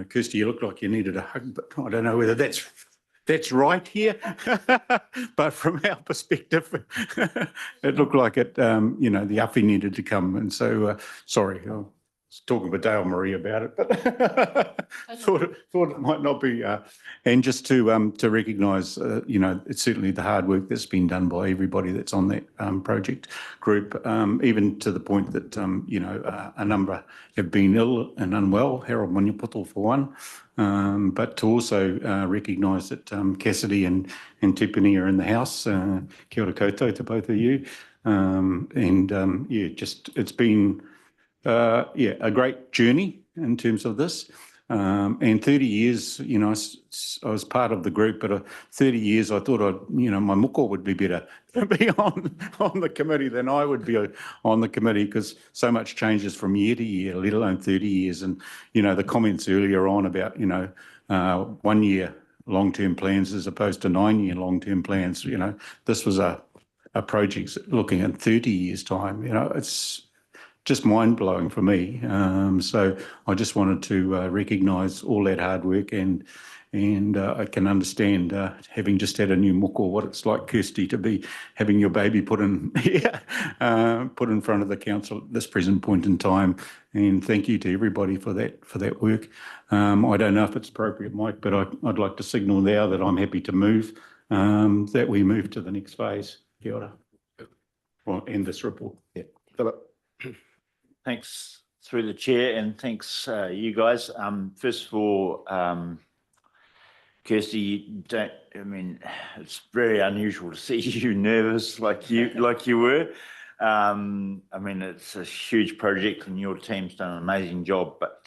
Speaker 17: Kirsty, you look like you needed a hug, but I don't know whether that's right here. But from our perspective, it looked like it, the awhi needed to come. And so, sorry, I was talking with Dale Marie about it, but thought it might not be. And just to recognise, it's certainly the hard work that's been done by everybody that's on that project group, even to the point that, a number have been ill and unwell, Harold Maniapoto for one, but to also recognise that Cassidy and Tiffany are in the house. Kia ora koutou to both of you. It's been a great journey in terms of this. And 30 years, I was part of the group, but 30 years, I thought my muko would be better to be on the committee than I would be on the committee, because so much changes from year to year, let alone 30 years. And, the comments earlier on about, 1 year long-term plans as opposed to 9-year long-term plans, this was a project looking at 30 years' time. It's just mind-blowing for me. So I just wanted to recognise all that hard work, and I can understand, having just had a new muko, what it's like, Kirsty, to be having your baby put in put in front of the council at this present point in time. And thank you to everybody for that work. I don't know if it's appropriate, Mike, but I'd like to signal now that I'm happy to move, that we move to the next phase. Kia ora. Well, end this report.
Speaker 2: Yeah. Philip.
Speaker 9: Thanks through the chair, and thanks you guys. First of all, Kirsty, it's very unusual to see you nervous like you were. It's a huge project and your team's done an amazing job, but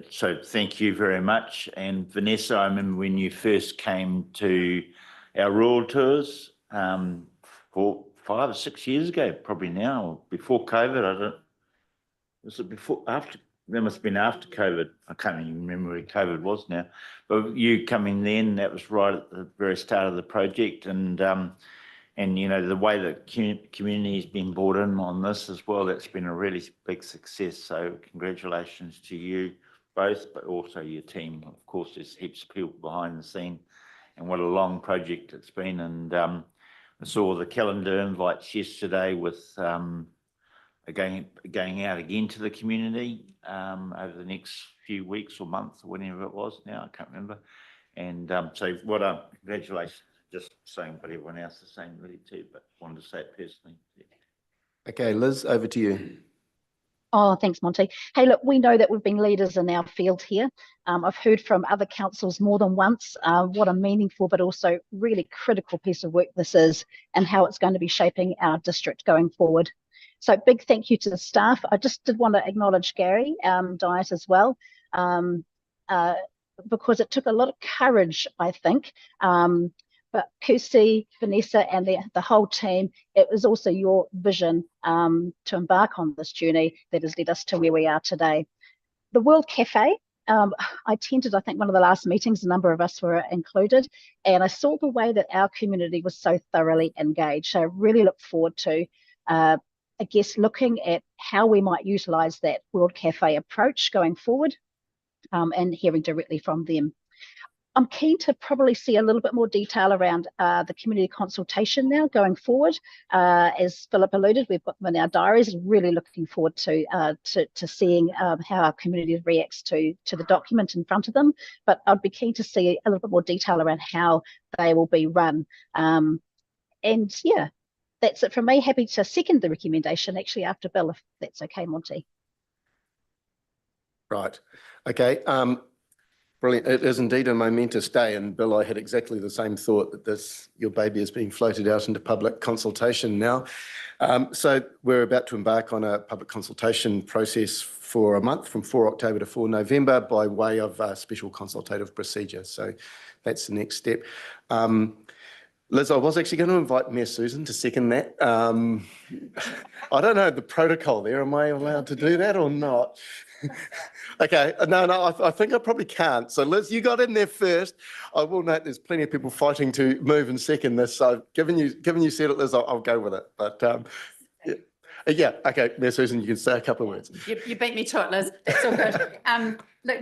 Speaker 9: so thank you very much. And Vanessa, I remember when you first came to our rural tours, for 5 or 6 years ago, probably now, or before COVID. Was it before, after? There must have been after COVID. I can't even remember where COVID was now. But you coming then, that was right at the very start of the project. And the way that community has been brought in on this as well, that's been a really big success. So congratulations to you both, but also your team. Of course, there's heaps of people behind the scene, and what a long project it's been. And I saw the calendar invites yesterday with going out again to the community over the next few weeks or months or whenever it was now, I can't remember. And so what a congratulations, just saying what everyone else is saying really too, but wanted to say it personally.
Speaker 2: Okay, Liz, over to you.
Speaker 1: Oh, thanks, Monty. Hey, look, we know that we've been leaders in our field here. I've heard from other councils more than once what a meaningful but also really critical piece of work this is, and how it's going to be shaping our district going forward. So big thank you to the staff. I just did want to acknowledge Gary Diet as well. because it took a lot of courage, I think. But Kirsty, Vanessa, and the whole team, it was also your vision to embark on this journey that has led us to where we are today. The World Cafe, I attended, I think, one of the last meetings, a number of us were included, and I saw the way that our community was so thoroughly engaged. So I really look forward to, I guess, looking at how we might utilise that World Cafe approach going forward and hearing directly from them. I'm keen to probably see a little bit more detail around the community consultation now going forward. As Philip alluded, we've got them in our diaries, really looking forward to seeing how our community reacts to the document in front of them. But I'd be keen to see a little bit more detail around how they will be run. And yeah, that's it from me. Happy to second the recommendation actually after Bill, if that's okay, Monty.
Speaker 2: Right. Okay. Brilliant. It is indeed a momentous day. And Bill, I had exactly the same thought that your baby is being floated out into public consultation now. So we're about to embark on a public consultation process for a month from 4 October to 4 November by way of a special consultative procedure. So that's the next step. Liz, I was actually going to invite Mayor Susan to second that. I don't know the protocol there. Am I allowed to do that or not? Okay, no, I think I probably can't. So Liz, you got in there first. I will note there's plenty of people fighting to move and second this. So given you said it, Liz, I'll go with it. But yeah, okay, Mayor Susan, you can say a couple of words.
Speaker 11: You beat me to it, Liz. That's all good. Look,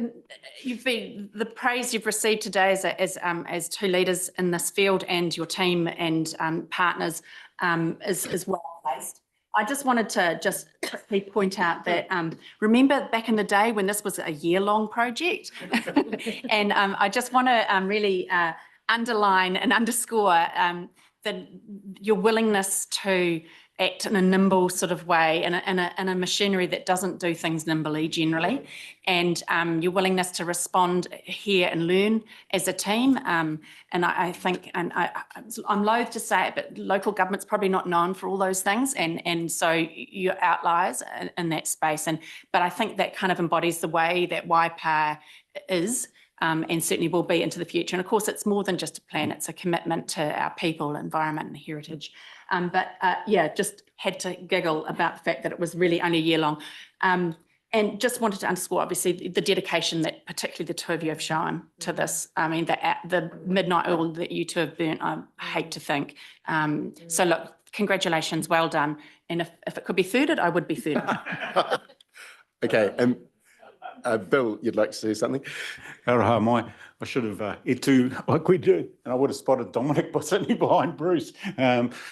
Speaker 11: the praise you've received today as two leaders in this field and your team and partners is well placed. I just wanted to just quickly point out that remember back in the day when this was a year-long project, and I just want to really underline and underscore your willingness to act in a nimble sort of way in a machinery that doesn't do things nimbly generally, and your willingness to respond, hear and learn as a team. And I think, and I'm loath to say it, but local government's probably not known for all those things, and so you're outliers in that space. But I think that kind of embodies the way that Waipa is. And certainly will be into the future. And of course, it's more than just a plan, it's a commitment to our people, environment and heritage. But yeah, just had to giggle about the fact that it was really only a year long. And just wanted to underscore, obviously, the dedication that particularly the two of you have shown to this. I mean, the midnight oil that you two have burnt, I hate to think. So look, congratulations, well done. And if it could be thirded, I would be thirded.
Speaker 2: Okay, Bill, you'd like to say something?
Speaker 17: Araha mai. I should have e tū like we do, and I would have spotted Dominic by sitting behind Bruce.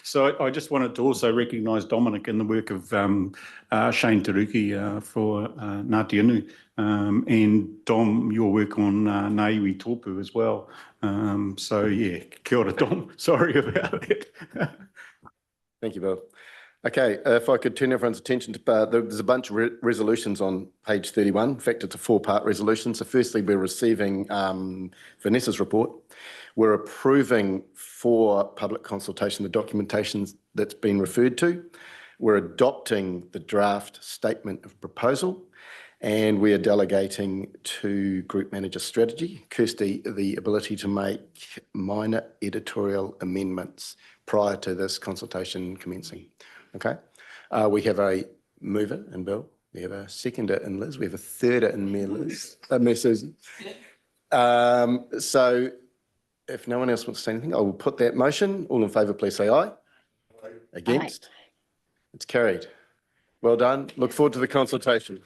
Speaker 17: So I just wanted to also recognise Dominic in the work of Shane Taruki for Ngāti Anu, and Dom, your work on Ngāiwi Tōpū as well. So yeah, kia ora, Dom. Sorry about it.
Speaker 2: Thank you, Bill. Okay, if I could turn everyone's attention to, there's a bunch of resolutions on page 31. In fact, it's a four-part resolution. So firstly, we're receiving Vanessa's report. We're approving for public consultation the documentation that's been referred to. We're adopting the draft statement of proposal, and we are delegating to Group Manager Strategy, Kirsty, the ability to make minor editorial amendments prior to this consultation commencing. Okay, we have a mover in Bill, we have a seconder in Liz, we have a thirder in Mayor Susan. So if no one else wants to say anything, I will put that motion. All in favour, please say aye. Against? Aye. It's carried. Well done. Look forward to the consultation.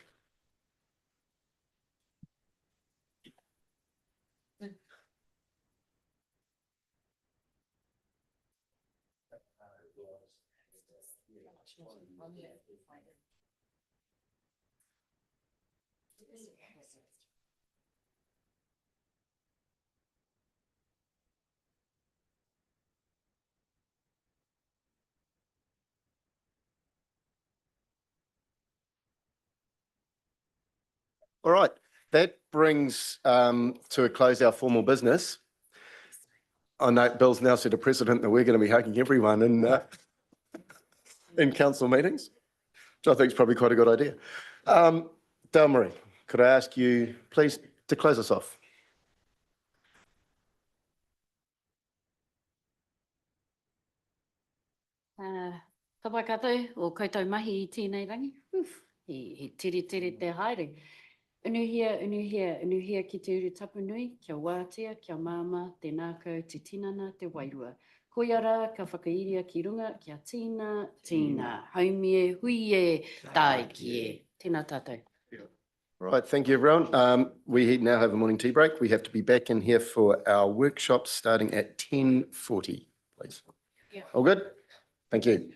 Speaker 2: All right, that brings to a close our formal business. I know Bill's now set a precedent that we're going to be hugging everyone in council meetings, which I think is probably quite a good idea. Dale Marie, could I ask you please to close us off?
Speaker 3: Tapa kātou o koutou mahi I tēnei rangi. He tere te haere. Unuhia ki te uru tapu nui, kia wātea, kia māma, te nākau, te tinana, te wairua. Koiara, ka whakairia ki runga, kia tīna, haumie, huie, tai ki e. Tēnā tātou.
Speaker 2: Right, thank you, everyone. We now have a morning tea break. We have to be back in here for our workshop starting at 10:40, please.
Speaker 5: Yeah.
Speaker 2: All good? Thank you.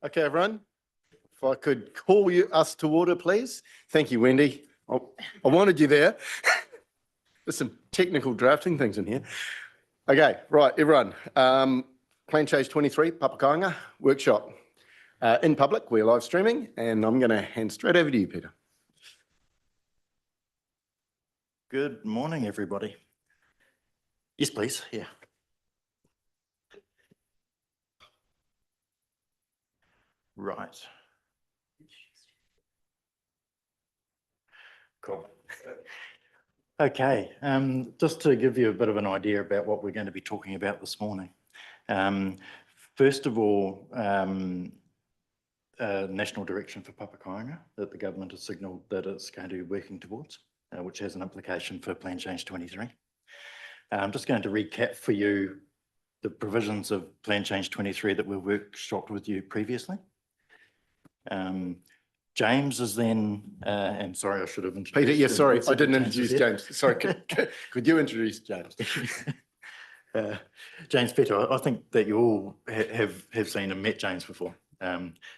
Speaker 2: Okay, everyone, if I could call us to order, please. Thank you, Wendy. I wanted you there. There's some technical drafting things in here. Okay, right, everyone. Plan Change 23, Papakāinga workshop. In public, we're live streaming, and I'm going to hand straight over to you, Peter.
Speaker 9: Good morning, everybody. Yes, please. Yeah. Right. Cool. Okay, just to give you a bit of an idea about what we're going to be talking about this morning. First of all, national direction for Papakāinga that the government has signalled that it's going to be working towards, which has an implication for Plan Change 23. I'm just going to recap for you the provisions of Plan Change 23 that we've workshopped with you previously. James is then, and sorry, I should have introduced.
Speaker 2: Peter, yes, sorry, I didn't
Speaker 9: James
Speaker 2: introduce James. Sorry, could you introduce James?
Speaker 9: James Petter, I think that you all have seen and met James before.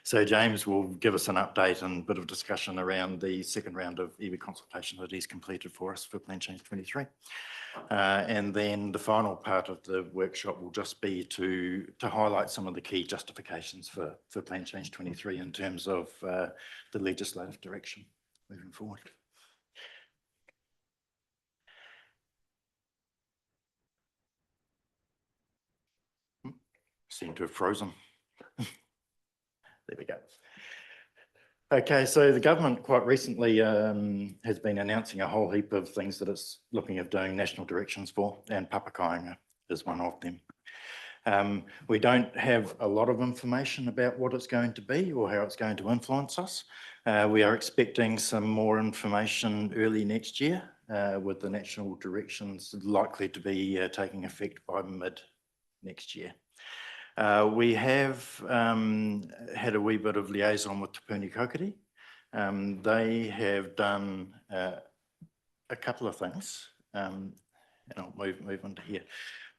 Speaker 9: So James will give us an update and a bit of discussion around the second round of iwi consultation that he's completed for us for Plan Change 23. And then the final part of the workshop will just be to highlight some of the key justifications for Plan Change 23 in terms of the legislative direction moving forward. Seem to have frozen. There we go. Okay, so the government quite recently has been announcing a whole heap of things that it's looking at doing national directions for, and Papakāinga is one of them. We don't have a lot of information about what it's going to be or how it's going to influence us. We are expecting some more information early next year with the national directions likely to be taking effect by mid next year. We have had a wee bit of liaison with Te Puni Kōkiri. They have done a couple of things, and I'll move on to here.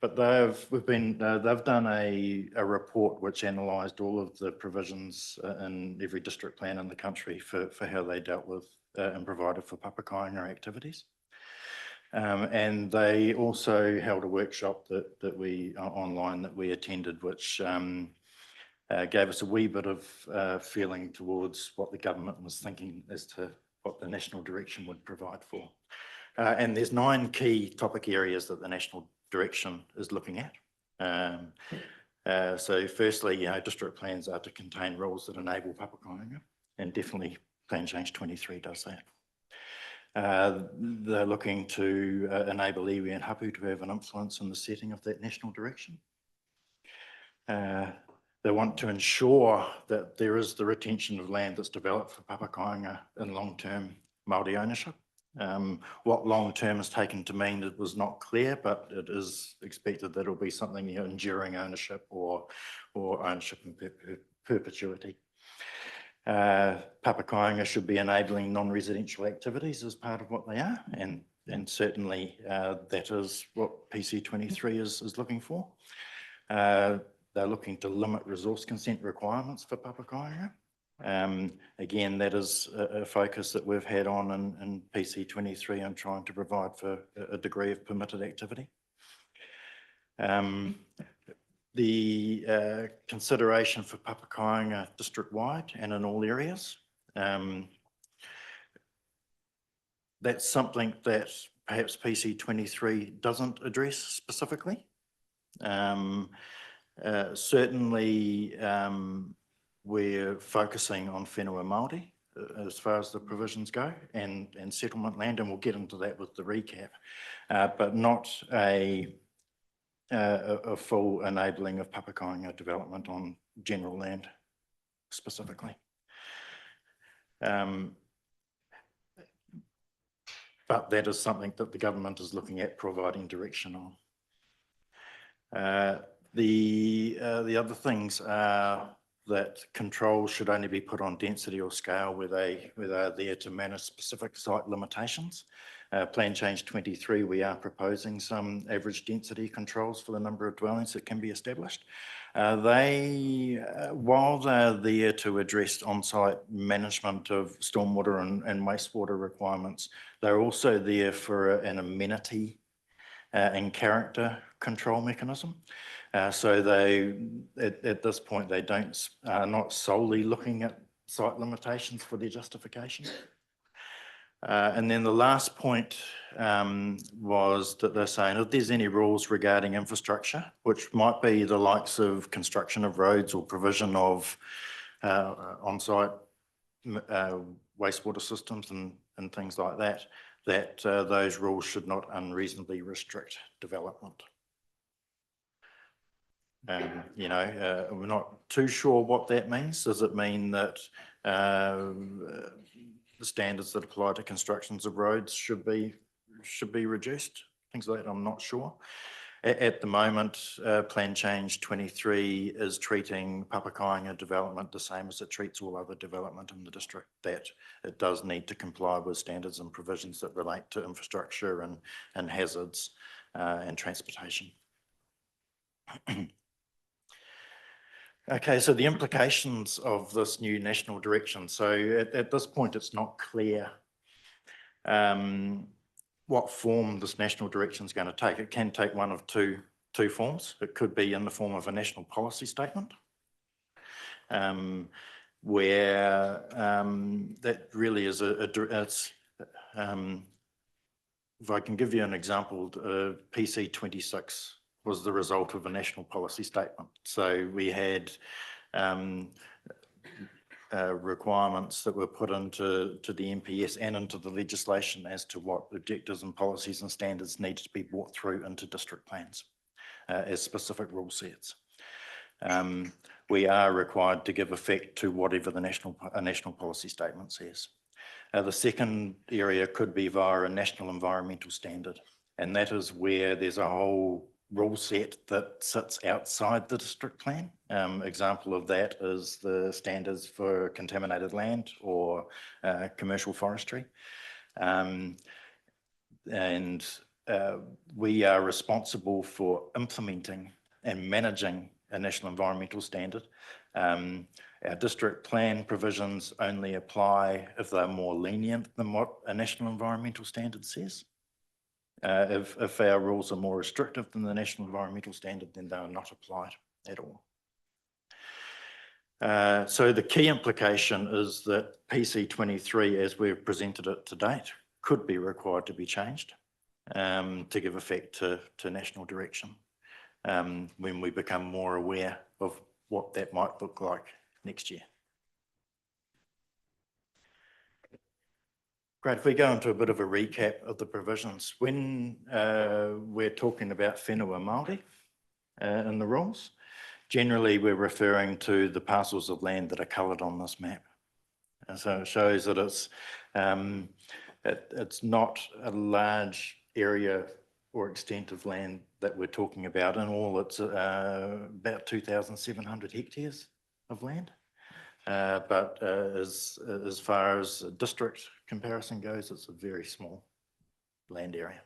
Speaker 9: But they've done a report which analysed all of the provisions in every district plan in the country for how they dealt with and provided for Papakāinga activities. And they also held a workshop that we online that we attended, which gave us a wee bit of feeling towards what the government was thinking as to what the national direction would provide for. And there's 9 key topic areas that the national direction is looking at. So firstly, district plans are to contain rules that enable Papakāinga, and definitely Plan Change 23 does that. They're looking to enable iwi and hapu to have an influence in the setting of that national direction. They want to ensure that there is the retention of land that's developed for Papakāinga in long-term Māori ownership. What long-term is taken to mean, it was not clear, but it is expected that it'll be something enduring ownership or ownership in perpetuity. Papakāinga should be enabling non-residential activities as part of what they are, and certainly that is what PC23 is looking for. They're looking to limit resource consent requirements for Papakāinga. Again, that is a focus that we've had on in PC23 and trying to provide for a degree of permitted activity. The consideration for Papakāinga district-wide and in all areas. That's something that perhaps PC23 doesn't address specifically. Certainly, we're focusing on whenua Māori as far as the provisions go and settlement land, and we'll get into that with the recap, but not a full enabling of Papakāinga development on general land specifically. But that is something that the government is looking at providing direction on. The other things are that controls should only be put on density or scale where they are there to manage specific site limitations. Plan change 23, we are proposing some average density controls for the number of dwellings that can be established. While they're there to address on-site management of stormwater and wastewater requirements, they're also there for an amenity and character control mechanism. So at this point, they are not solely looking at site limitations for their justification. And then the last point was that they're saying if there's any rules regarding infrastructure, which might be the likes of construction of roads or provision of on-site wastewater systems and things like that, those rules should not unreasonably restrict development. We're not too sure what that means. Does it mean that the standards that apply to constructions of roads should be reduced? Things like that, I'm not sure. At the moment, Plan Change 23 is treating Papakainga development the same as it treats all other development in the district, that it does need to comply with standards and provisions that relate to infrastructure and hazards and transportation. Okay, so the implications of this new national direction. So at this point, it's not clear what form this national direction is going to take. It can take one of two forms. It could be in the form of a national policy statement, where that really is if I can give you an example, PC 26 was the result of a national policy statement. So we had requirements that were put into the NPS and into the legislation as to what objectives and policies and standards needed to be brought through into district plans as specific rule sets. We are required to give effect to whatever the national policy statement says. The second area could be via a national environmental standard, and that is where there's a whole rule set that sits outside the district plan. Example of that is the standards for contaminated land or commercial forestry. We are responsible for implementing and managing a national environmental standard. Our district plan provisions only apply if they're more lenient than what a national environmental standard says. If our rules are more restrictive than the national environmental standard, then they are not applied at all. So the key implication is that PC 23, as we've presented it to date, could be required to be changed to give effect to national direction when we become more aware of what that might look like next year. Great. If we go into a bit of a recap of the provisions, when we're talking about whenua Māori in the rules, generally we're referring to the parcels of land that are coloured on this map. And so it shows that it's not a large area or extent of land that we're talking about. In all, it's about 2,700 hectares of land. But as far as a district comparison goes, it's a very small land area.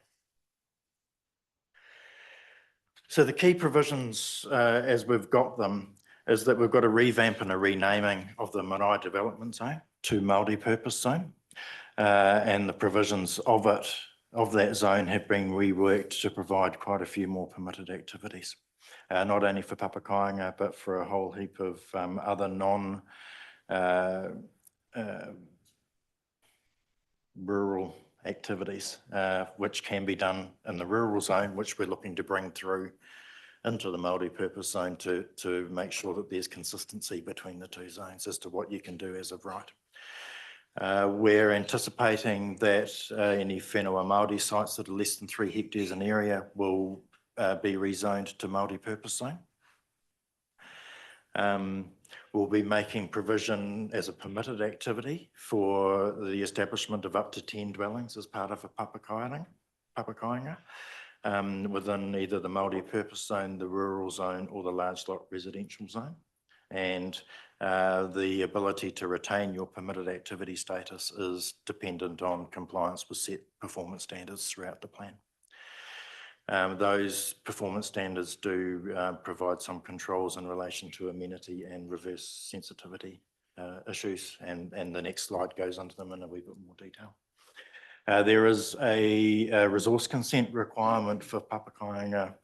Speaker 9: So the key provisions, as we've got them, is that we've got a revamp and a renaming of the Marae Development Zone to multi-purpose zone. And the provisions of that zone have been reworked to provide quite a few more permitted activities. Not only for Papakainga, but for a whole heap of other rural activities, which can be done in the rural zone, which we're looking to bring through into the multi-purpose zone to make sure that there's consistency between the two zones as to what you can do as of right. We're anticipating that any whenua Māori sites that are less than 3 hectares in area will be rezoned to multi-purpose zone. We'll be making provision as a permitted activity for the establishment of up to 10 dwellings as part of a Papakainga within either the multi-purpose zone, the rural zone, or the large lot residential zone.
Speaker 18: and the ability to retain your permitted activity status is dependent on compliance with set performance standards throughout the plan. Those performance standards do provide some controls in relation to amenity and reverse sensitivity issues, and the next slide goes into them in a wee bit more detail. There is a resource consent requirement for Papakāinga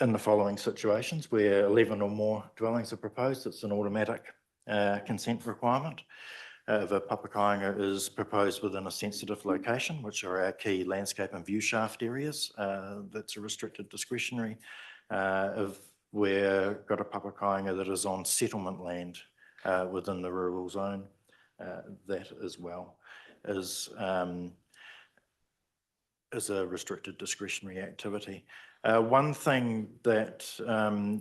Speaker 18: in the following situations where 11 or more dwellings are proposed. It's an automatic consent requirement. If a Papakāinga is proposed within a sensitive location, which are our key landscape and view shaft areas, that's a restricted discretionary. If we've got a Papakāinga that is on settlement land within the rural zone, that as well is a restricted discretionary activity. One thing that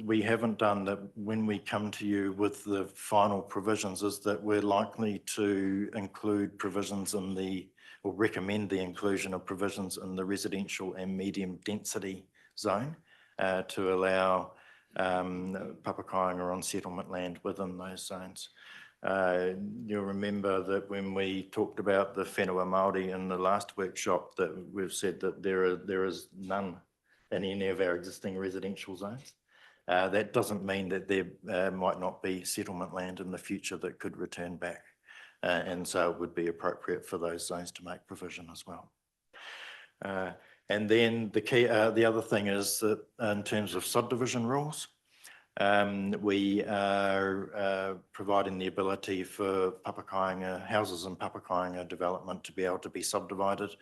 Speaker 18: we haven't done, that when we come to you with the final provisions, is that we're likely to include provisions in the, or recommend the inclusion of provisions in the residential and medium density zone to allow Papakāinga on settlement land within those zones. You'll remember that when we talked about the whenua Māori in the last workshop, that we've said that there is none in any of our existing residential zones. That doesn't mean that there might not be settlement land in the future that could return back. And so it would be appropriate for those zones to make provision as well. And then the other thing is that in terms of subdivision rules, we are providing the ability for Papakāinga houses and Papakāinga development to be able to be subdivided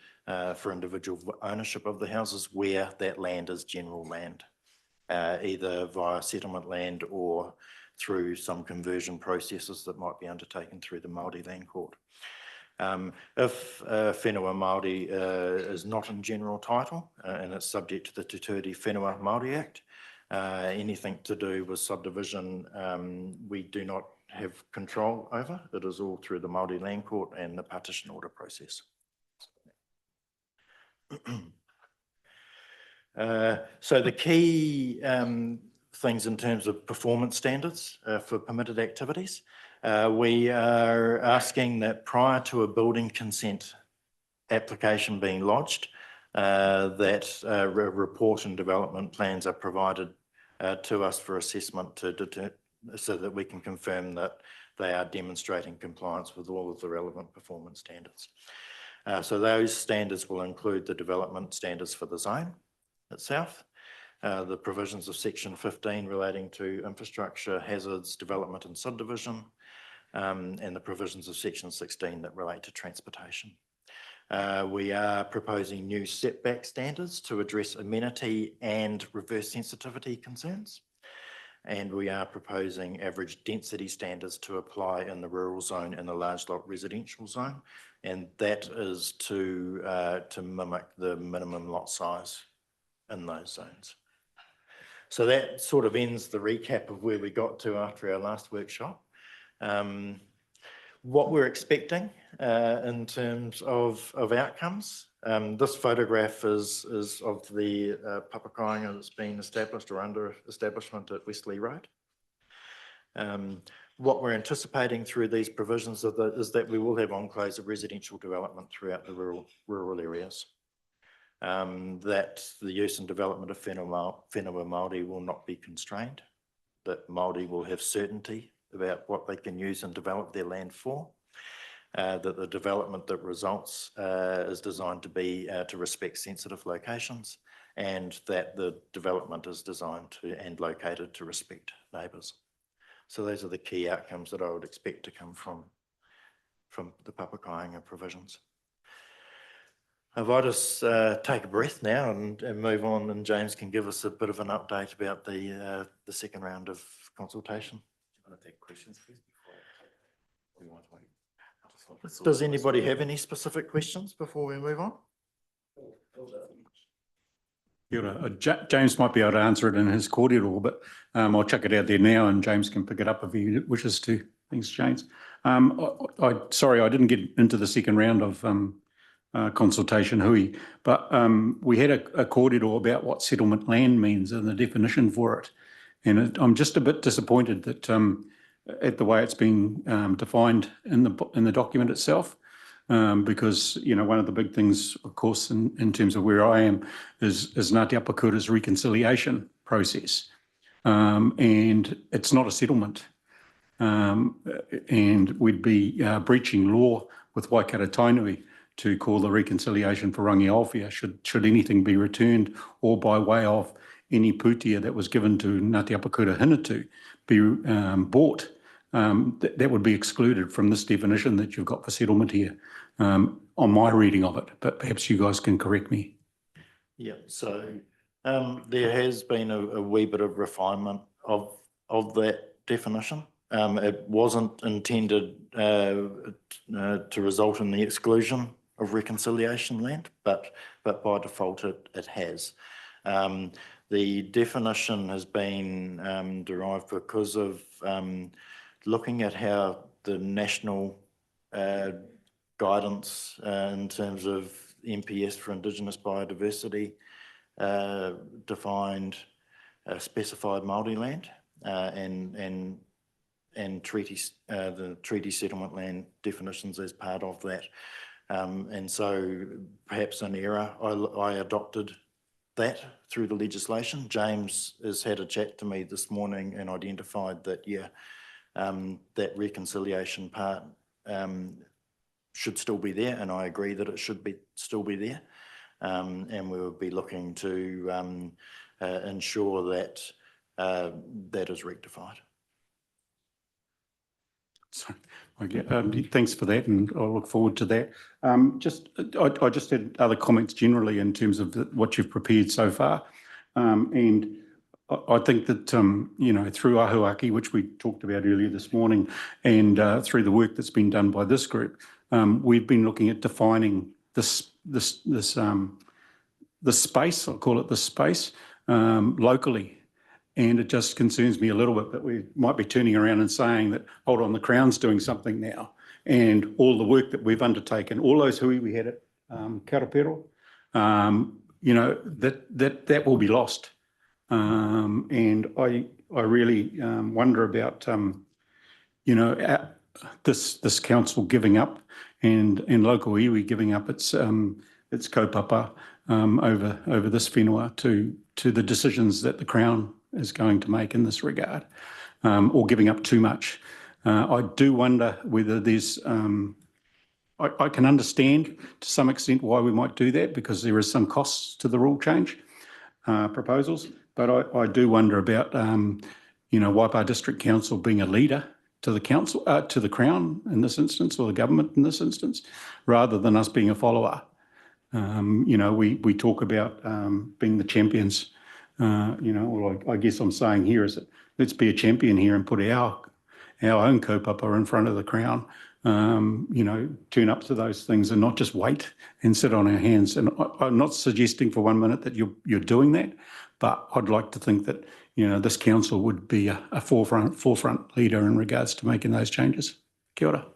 Speaker 18: for individual ownership of the houses where that land is general land, either via settlement land or through some conversion processes that might be undertaken through the Māori Land Court. If whenua Māori is not in general title and it's subject to the Te Tiriti Whenua Māori Act, anything to do with subdivision, we do not have control over. It is all through the Māori Land Court and the partition order process. So the key things in terms of performance standards for permitted activities, we are asking that prior to a building consent application being lodged, that report and development plans are provided to us for assessment so that we can confirm that they are demonstrating compliance with all of the relevant performance standards. So those standards will include the development standards for the zone itself, the provisions of section 15 relating to infrastructure, hazards, development and subdivision, and the provisions of section 16 that relate to transportation. We are proposing new setback standards to address amenity and reverse sensitivity concerns. And we are proposing average density standards to apply in the rural zone and the large lot residential zone. And that is to mimic the minimum lot size in those zones. So that sort of ends the recap of where we got to after our last workshop. What we're expecting in terms of outcomes. This photograph is of the Papakāinga that's been established or under establishment at Westley Road. What we're anticipating through these provisions is that we will have enclaves of residential development throughout the rural areas. That the use and development of whenua Māori will not be constrained, that Māori will have certainty about what they can use and develop their land for, that the development that results is designed to be to respect sensitive locations, and that the development is designed to and located to respect neighbours. So those are the key outcomes that I would expect to come from the Papakāinga provisions. If I just take a breath now and move on, and James can give us a bit of an update about the second round of consultation. Do you want to take questions, please? Does anybody have any specific questions before we move on?
Speaker 17: James might be able to answer it in his cordial, but I'll chuck it out there now and James can pick it up if he wishes to. Thanks, James. Sorry, I didn't get into the second round of consultation, hui, but we had a cordial about what settlement land means and the definition for it. And I'm just a bit disappointed that at the way it's been defined in the document itself. Because, you know, one of the big things, of course, in terms of where I am is Ngāti Apakura's reconciliation process. And it's not a settlement. And we'd be breaching law with Waikato Tainui to call the reconciliation for rangi awhia should anything be returned or by way of any putia that was given to Ngāti Apakura Hinatu be bought. That would be excluded from this definition that you've got for settlement here, on my reading of it, but perhaps you guys can correct me.
Speaker 18: Yeah, so there has been a wee bit of refinement of that definition. It wasn't intended to result in the exclusion of reconciliation land, but by default it has. The definition has been derived because of looking at how the national guidance in terms of MPS for Indigenous biodiversity defined specified Māori land and treaties, the treaty settlement land definitions as part of that. And so perhaps in error, I adopted that through the legislation. James has had a chat to me this morning and identified that, yeah, that reconciliation part should still be there, and I agree that it should still be there. And we will be looking to ensure that that is rectified.
Speaker 17: Sorry. Okay. Thanks for that, and I look forward to that. I just had other comments generally in terms of what you've prepared so far, and I think that you know, through Ahuaki, which we talked about earlier this morning, and through the work that's been done by this group, we've been looking at defining this space. I'll call it the space locally. And it just concerns me a little bit that we might be turning around and saying that, hold on, the Crown's doing something now. And all the work that we've undertaken, all those hui we had at Karapiro, you know, that will be lost. And I really wonder about, you know, this council giving up and local iwi giving up its kaupapa over this whenua to the decisions that the Crown is going to make in this regard, or giving up too much. I do wonder whether there's, I can understand to some extent why we might do that, because there is some costs to the rule change proposals, but I do wonder about, you know, Waipa District Council being a leader to the council, to the Crown in this instance, or the government in this instance, rather than us being a follower. You know, we talk about being the champions. You know, well, I guess I'm saying here is that let's be a champion here and put our own kaupapa in front of the Crown. You know, turn up to those things and not just wait and sit on our hands. And I'm not suggesting for 1 minute that you're doing that, but I'd like to think that, you know, this council would be a forefront leader in regards to making those changes. Kia ora.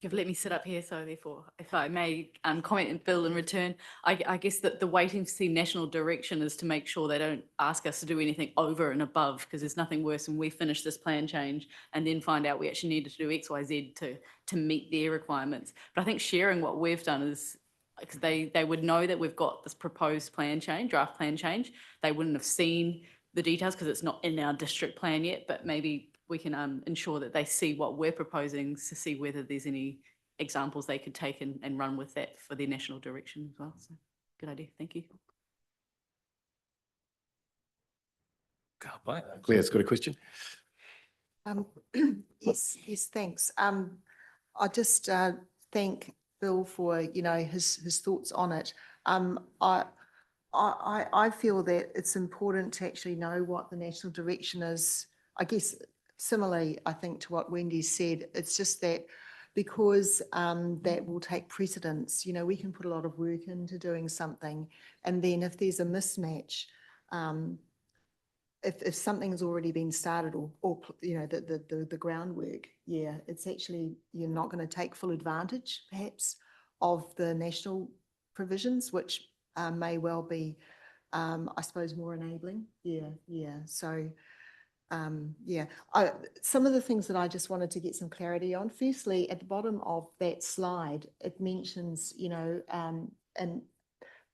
Speaker 19: You've let me sit up here, so therefore, if I may comment and Bill in return, I guess that the waiting to see national direction is to make sure they don't ask us to do anything over and above, because there's nothing worse when we finish this plan change and then find out we actually needed to do X, Y, Z to meet their requirements. But I think sharing what we've done is, because they would know that we've got this proposed plan change, draft plan change. They wouldn't have seen the details because it's not in our district plan yet, but maybe we can ensure that they see what we're proposing to see whether there's any examples they could take and run with that for their national direction as well. So good idea. Thank you.
Speaker 2: Claire's got a question.
Speaker 4: Yes, thanks. I just thank Bill for, you know, his thoughts on it. I feel that it's important to actually know what the national direction is. I guess similarly, I think to what Wendy said, it's just that because that will take precedence, you know, we can put a lot of work into doing something, and then if there's a mismatch, if something's already been started or you know, the groundwork, yeah, it's actually, you're not going to take full advantage perhaps of the national provisions, which may well be I suppose more enabling. Yeah. So, yeah, some of the things that I just wanted to get some clarity on. Firstly, at the bottom of that slide, it mentions, and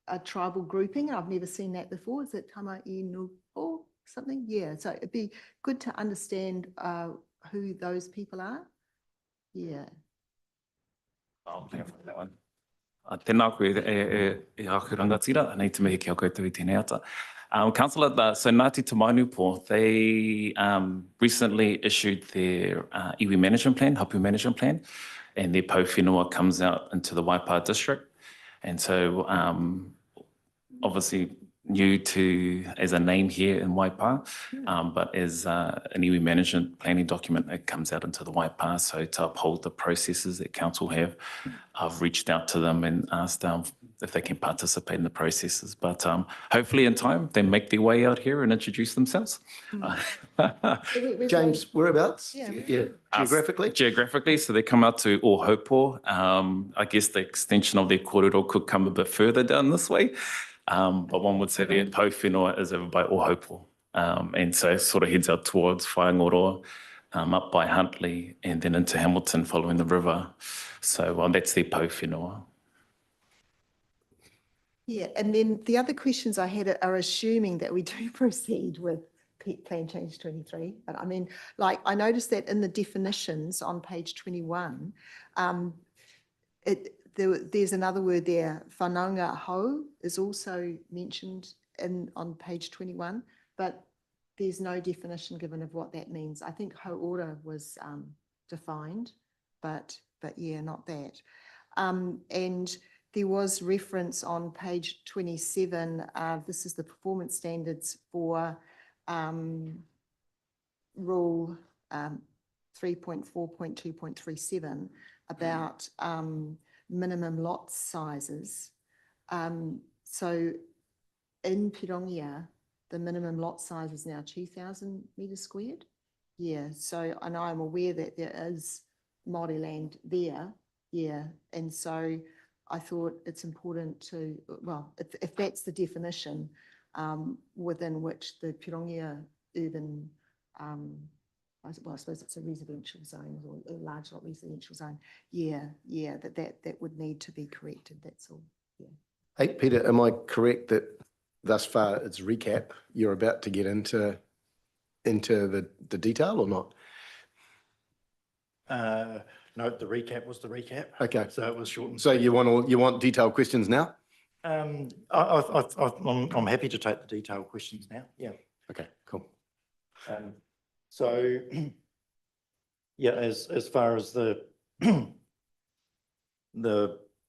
Speaker 4: a tribal grouping. I've never seen that before. Is it Tamainu or something? Yeah. So it'd be good to understand who those people are. Yeah.
Speaker 20: I'll pay for that one. Tēnā koe e aku rangatira, nei te mihi kia koutou I tēnei ata. Councillor, so Ngāti Tamainupo, they recently issued their iwi management plan, hapu management plan, and their pauwhenua comes out into the Waipa district. And so obviously new to as a name here in Waipa, but as an iwi management planning document, it comes out into the Waipa. So to uphold the processes that council have, I've reached out to them and asked if they can participate in the processes. But hopefully in time, they make their way out here and introduce themselves.
Speaker 2: James, whereabouts? Yeah. Geographically?
Speaker 20: Geographically, so they come out to Ohopo. I guess the extension of their korero could come a bit further down this way. But one would say their pauwhenua is over by Ohopo. And so it sort of heads out towards Whaingoroa, up by Huntly, and then into Hamilton following the river. So that's their pauwhenua.
Speaker 4: Yeah, and then the other questions I had are assuming that we do proceed with Plan Change 23. But I mean, like I noticed that in the definitions on page 21, there's another word there, whanaunga hou is also mentioned on page 21, but there's no definition given of what that means. I think hauora was defined, but yeah, not that. And there was reference on page 27, this is the performance standards for rule 3.4.2.37 about minimum lot sizes. So in Pirongia, the minimum lot size is now 2,000 metres squared. Yeah, so and I'm aware that there is Māori land there. Yeah, and so I thought it's important to, well, if that's the definition within which the Pirongia urban, I suppose it's a residential zone or a large lot residential zone. Yeah, that would need to be corrected. That's all. Yeah.
Speaker 2: Hey, Peter, am I correct that thus far it's recap? You're about to get into the detail or not?
Speaker 18: No, the recap was the recap.
Speaker 2: Okay.
Speaker 18: So it was shortened.
Speaker 2: So you want detailed questions now?
Speaker 18: I'm happy to take the detailed questions now. Yeah.
Speaker 2: Okay, cool.
Speaker 18: So yeah, as far as the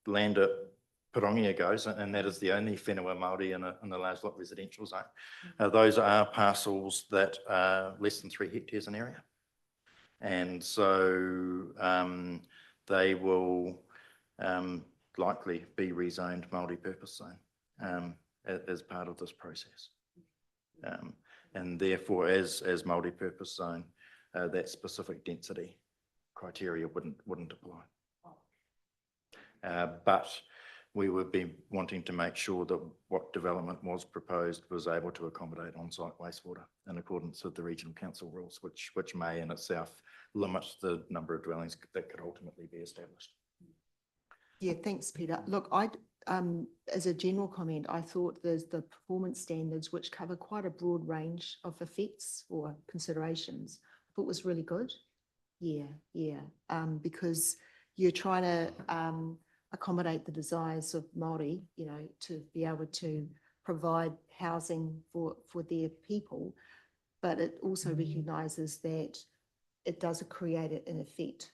Speaker 18: land at Pirongia goes, and that is the only whenua Māori in the large lot residential zone, those are parcels that are less than 3 hectares in area. And so they will likely be rezoned multi-purpose zone as part of this process. And therefore, as multi-purpose zone, that specific density criteria wouldn't apply. But we would be wanting to make sure that what development was proposed was able to accommodate on-site wastewater in accordance with the regional council rules, which may in itself limit the number of dwellings that could ultimately be established.
Speaker 4: Yeah, thanks, Peter. Look, as a general comment, I thought there's the performance standards, which cover quite a broad range of effects or considerations. I thought was really good. Yeah, because you're trying to accommodate the desires of Māori, to be able to provide housing for their people, but it also recognises that it does create an effect,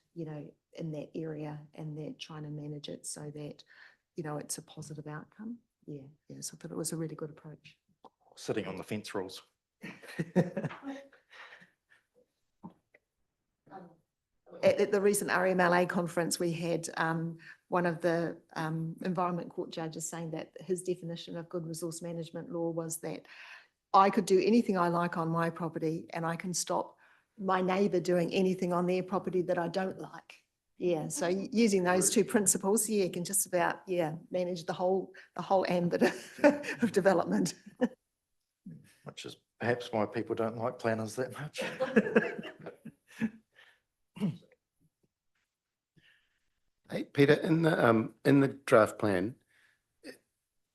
Speaker 4: in that area, and they're trying to manage it so that, it's a positive outcome. Yeah, so I thought it was a really good approach.
Speaker 18: Sitting on the fence rules.
Speaker 4: At the recent RMLA conference, we had one of the Environment Court judges saying that his definition of good resource management law was that I could do anything I like on my property and I can stop my neighbour doing anything on their property that I don't like. Yeah, so using those two principles, yeah, can just about, yeah, manage the whole ambit of development.
Speaker 18: Which is perhaps why people don't like planners that much.
Speaker 2: Hey, Peter, in the draft plan,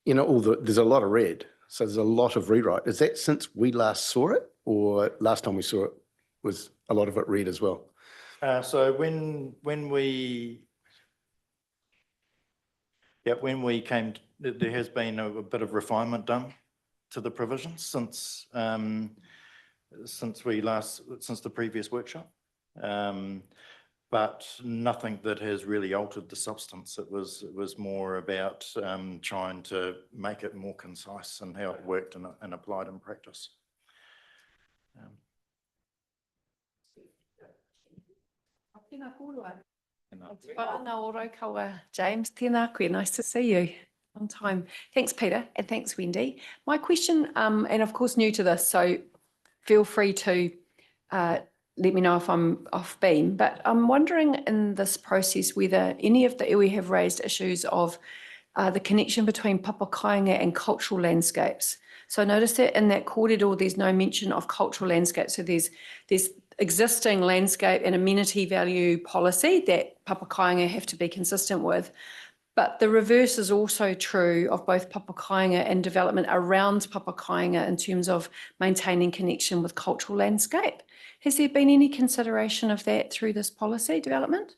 Speaker 2: you know, there's a lot of red, so there's a lot of rewrite. Is that since we last saw it, or last time we saw it was a lot of it red as well?
Speaker 18: So when we came, there has been a bit of refinement done to the provisions since the previous workshop. But nothing that has really altered the substance. It was more about trying to make it more concise and how it worked and applied in practice.
Speaker 21: James, tēnā koe, nice to see you. Long time. Thanks, Peter, and thanks, Wendy. My question, and of course new to this, so feel free to let me know if I'm off beam, but I'm wondering in this process whether any of the iwi have raised issues of the connection between papakainga and cultural landscapes. So I noticed that in that kōrero, there's no mention of cultural landscapes. So there's existing landscape and amenity value policy that papakainga have to be consistent with. But the reverse is also true of both papakainga and development around papakainga in terms of maintaining connection with cultural landscape. Has there been any consideration of that through this policy development?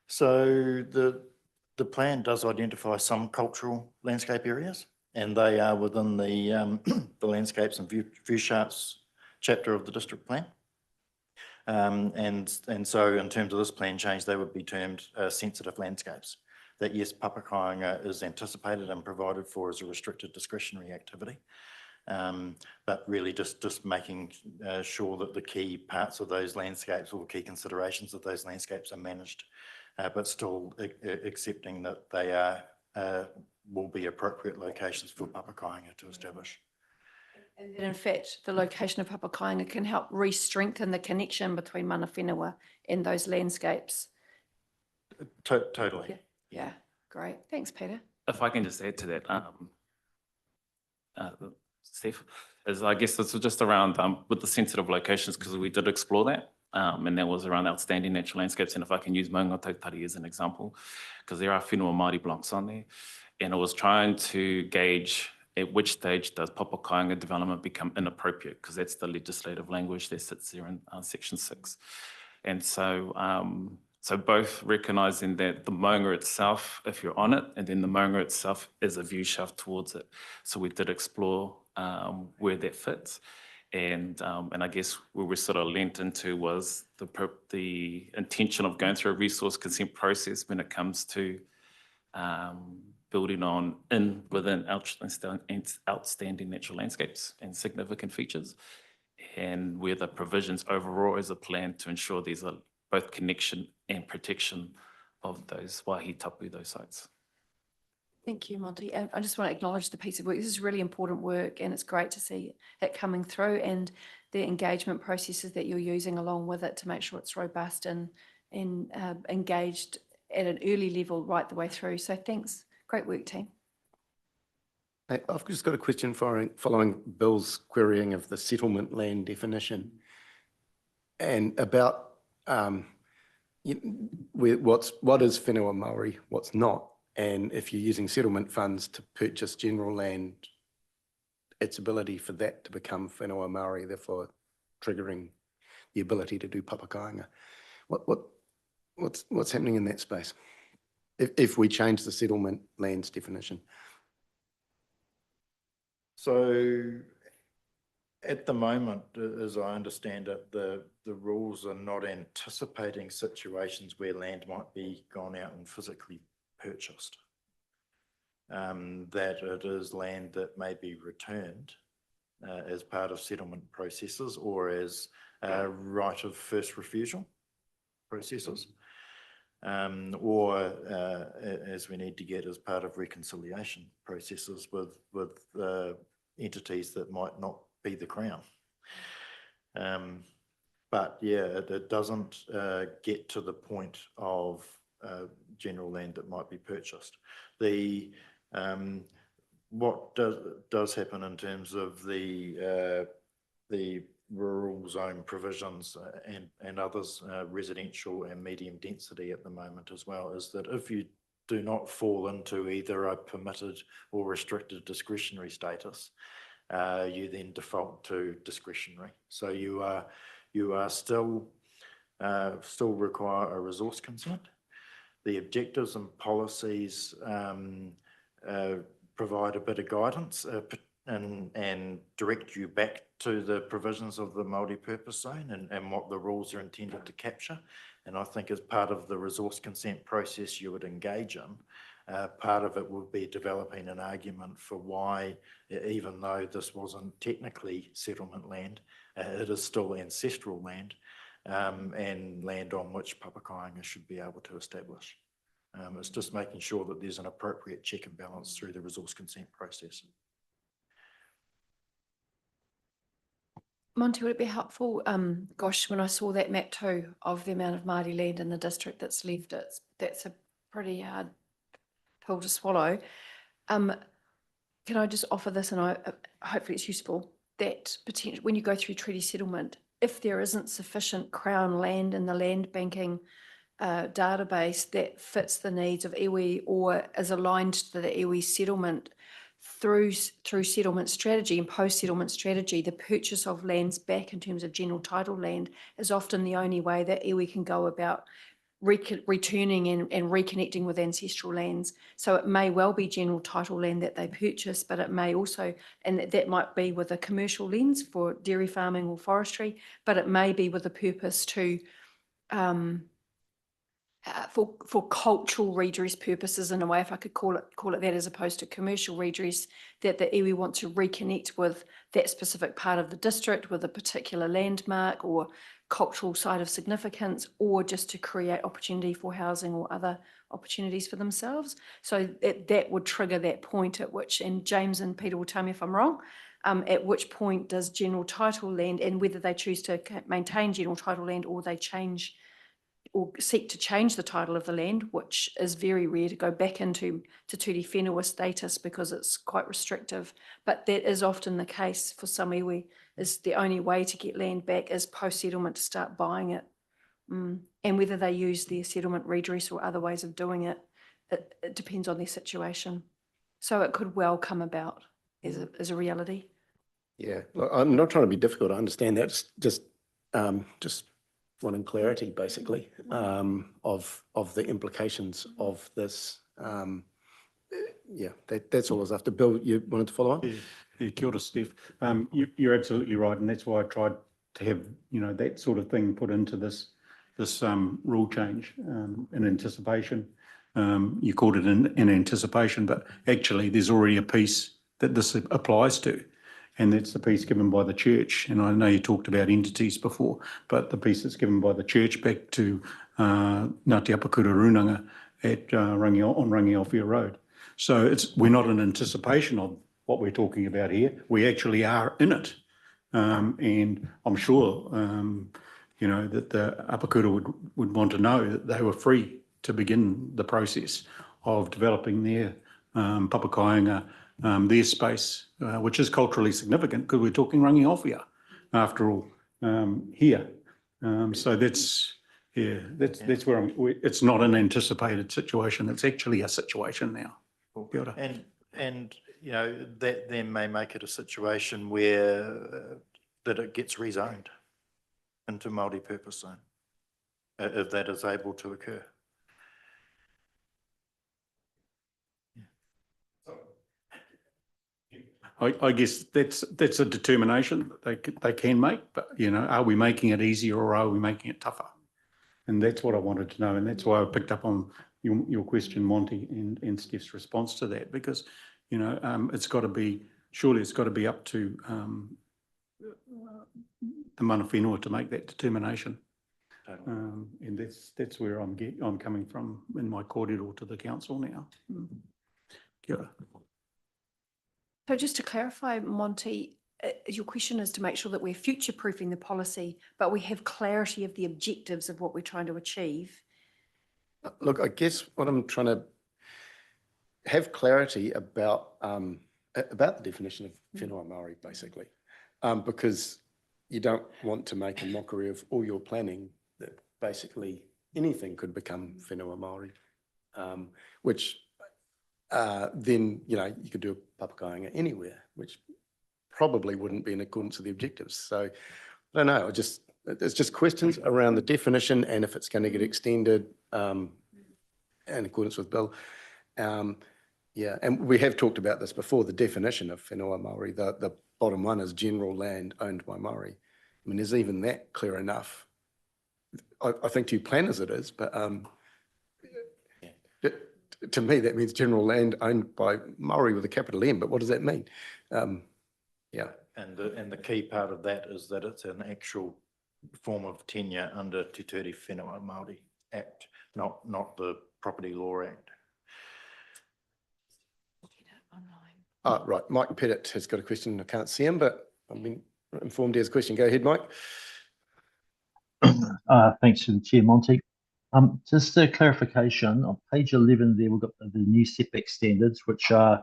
Speaker 18: So the plan does identify some cultural landscape areas, and they are within the landscapes and view charts chapter of the district plan. And so in terms of this plan change, they would be termed sensitive landscapes. That yes, papakainga is anticipated and provided for as a restricted discretionary activity. But really just making sure that the key parts of those landscapes or key considerations of those landscapes are managed, but still accepting that they will be appropriate locations for papakainga to establish.
Speaker 21: And that in fact, the location of papakainga can help re-strengthen the connection between mana whenua and those landscapes.
Speaker 18: Totally.
Speaker 21: Yeah, great. Thanks, Peter.
Speaker 20: If I can just add to that, Steph, is I guess this was just around with the sensitive locations, because we did explore that, and that was around outstanding natural landscapes. And if I can use Maunga Tautari as an example, because there are whenua Māori blocks on there, and I was trying to gauge at which stage does papakainga development become inappropriate, because that's the legislative language that sits there in section 6. And so, so both recognising that the maunga itself, if you're on it, and then the maunga itself is a view shaft towards it. So we did explore where that fits. And I guess where we sort of leant into was the intention of going through a resource consent process when it comes to building on within outstanding natural landscapes and significant features, and where the provisions overall is a plan to ensure there's a both connection and protection of those wāhi tapu, those sites.
Speaker 21: Thank you, Monty. And I just want to acknowledge the piece of work. This is really important work, and it's great to see it coming through and the engagement processes that you're using along with it to make sure it's robust and engaged at an early level right the way through. So thanks. Great work, team.
Speaker 2: Hey, I've just got a question following Bill's querying of the settlement land definition and about what is whenua Māori, what's not, and if you're using settlement funds to purchase general land, its ability for that to become whenua Māori, therefore triggering the ability to do papakainga. What's happening in that space if we change the settlement lands definition?
Speaker 18: So at the moment, as I understand it, the rules are not anticipating situations where land might be gone out and physically purchased. That it is land that may be returned as part of settlement processes or as right of first refusal processes, or as we need to get as part of reconciliation processes with entities that might not be the Crown. But yeah, it doesn't get to the point of general land that might be purchased. What does happen in terms of the rural zone provisions and others, residential and medium density at the moment as well, is that if you do not fall into either a permitted or restricted discretionary status, you then default to discretionary. So you are still require a resource consent. The objectives and policies provide a bit of guidance and direct you back to the provisions of the multi-purpose zone and what the rules are intended to capture. And I think as part of the resource consent process you would engage in, part of it will be developing an argument for why, even though this wasn't technically settlement land, it is still ancestral land and land on which Papakāinga should be able to establish. It's just making sure that there's an appropriate check and balance through the resource consent process.
Speaker 21: Monty, would it be helpful, gosh, when I saw that map too of the amount of Māori land in the district that's left, that's a pretty hard pill to swallow. Can I just offer this, and hopefully it's useful, that potentially when you go through treaty settlement, if there isn't sufficient Crown land in the land banking database that fits the needs of iwi or is aligned to the iwi settlement through settlement strategy and post-settlement strategy, the purchase of lands back in terms of general title land is often the only way that iwi can go about returning and reconnecting with ancestral lands. So it may well be general title land that they purchase, but it may also, and that might be with a commercial lens for dairy farming or forestry, but it may be with a purpose to for cultural redress purposes, in a way, if I could call it that, as opposed to commercial redress, that the iwi want to reconnect with that specific part of the district with a particular landmark or cultural site of significance, or just to create opportunity for housing or other opportunities for themselves. So that would trigger that point at which, and James and Peter will tell me if I'm wrong, at which point does general title land, and whether they choose to maintain general title land or they change or seek to change the title of the land, which is very rare, to go back into Te Ture Whenua status because it's quite restrictive. But that is often the case for some iwi, is the only way to get land back is post-settlement to start buying it. And whether they use their settlement redress or other ways of doing it, it depends on their situation. So it could well come about as a reality.
Speaker 2: Yeah, look, I'm not trying to be difficult. I understand that. Just wanting clarity, basically, of the implications of this. Yeah, that's all I was after. Bill, you wanted to follow up?
Speaker 17: Yeah, kia ora, Steph. You're absolutely right, and that's why I tried to have that sort of thing put into this rule change in anticipation. You called it in anticipation, but actually there's already a piece that this applies to. And that's the piece given by the church. And I know you talked about entities before, but the piece that's given by the church back to Ngāti Apakura Runanga on Rangiaowhia Road. So we're not in anticipation of what we're talking about here. We actually are in it. And I'm sure, that the Apakura would want to know that they were free to begin the process of developing their Papakāinga, their space, which is culturally significant because we're talking Rangiaowhia after all here. So that's where it's not an anticipated situation. It's actually a situation now. Kia ora.
Speaker 18: And that then may make it a situation where that it gets rezoned into multi-purpose zone, if that is able to occur.
Speaker 17: I guess that's a determination that they can make, but are we making it easier or are we making it tougher? And that's what I wanted to know, and that's why I picked up on your question, Monty, and Steph's response to that, because it's got to be up to the mana whenua to make that determination. And that's where I'm coming from in my kōrero to the council now. Kia ora.
Speaker 21: So just to clarify, Monty, your question is to make sure that we're future-proofing the policy, but we have clarity of the objectives of what we're trying to achieve.
Speaker 2: Look, I guess what I'm trying to have clarity about the definition of whenua Māori, basically, because you don't want to make a mockery of all your planning that basically anything could become whenua Māori, which then, you know, you could do a papakainga anywhere, which probably wouldn't be in accordance with the objectives. So I don't know, there's just questions around the definition and if it's going to get extended in accordance with Bill. Yeah, and we have talked about this before, the definition of whenua Māori, the bottom one is general land owned by Māori. I mean, is even that clear enough? I think to you planners it is, but to me that means general land owned by Māori with a capital M, but what does that mean? Yeah.
Speaker 18: And the key part of that is that it's an actual form of tenure under Te Ture Whenua Māori Act, not the Property Law Act.
Speaker 2: Oh, right, Mike Pettit has got a question. I can't see him, but I've been informed he has a question. Go ahead, Mike.
Speaker 8: Thanks to the Chair, Monty. Just a clarification, on page 11 there, we've got the new setback standards, which are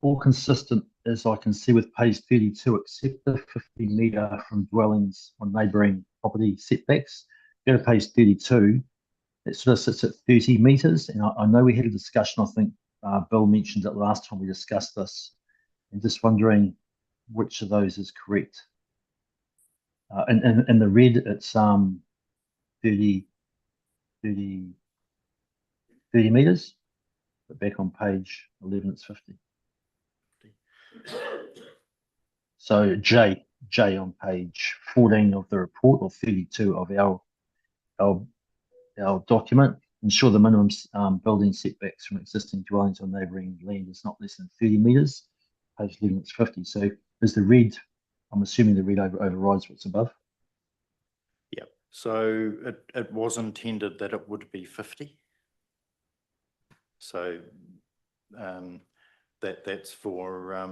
Speaker 8: all consistent, as I can see, with page 32, except the 50 metre from dwellings on neighbouring property setbacks. Go to page 32, it sort of sits at 30 metres, and I know we had a discussion, I think Bill mentioned it last time we discussed this, and just wondering which of those is correct. In the red, it's 30 metres, but back on page 11, it's 50. So J on page 14 of the report, or 32 of our document, ensure the minimum building setbacks from existing dwellings on neighbouring land is not less than 30 metres. Page 11, it's 50. So is the red, I'm assuming the red overrides what's above?
Speaker 18: Yeah, so it was intended that it would be 50. So that's for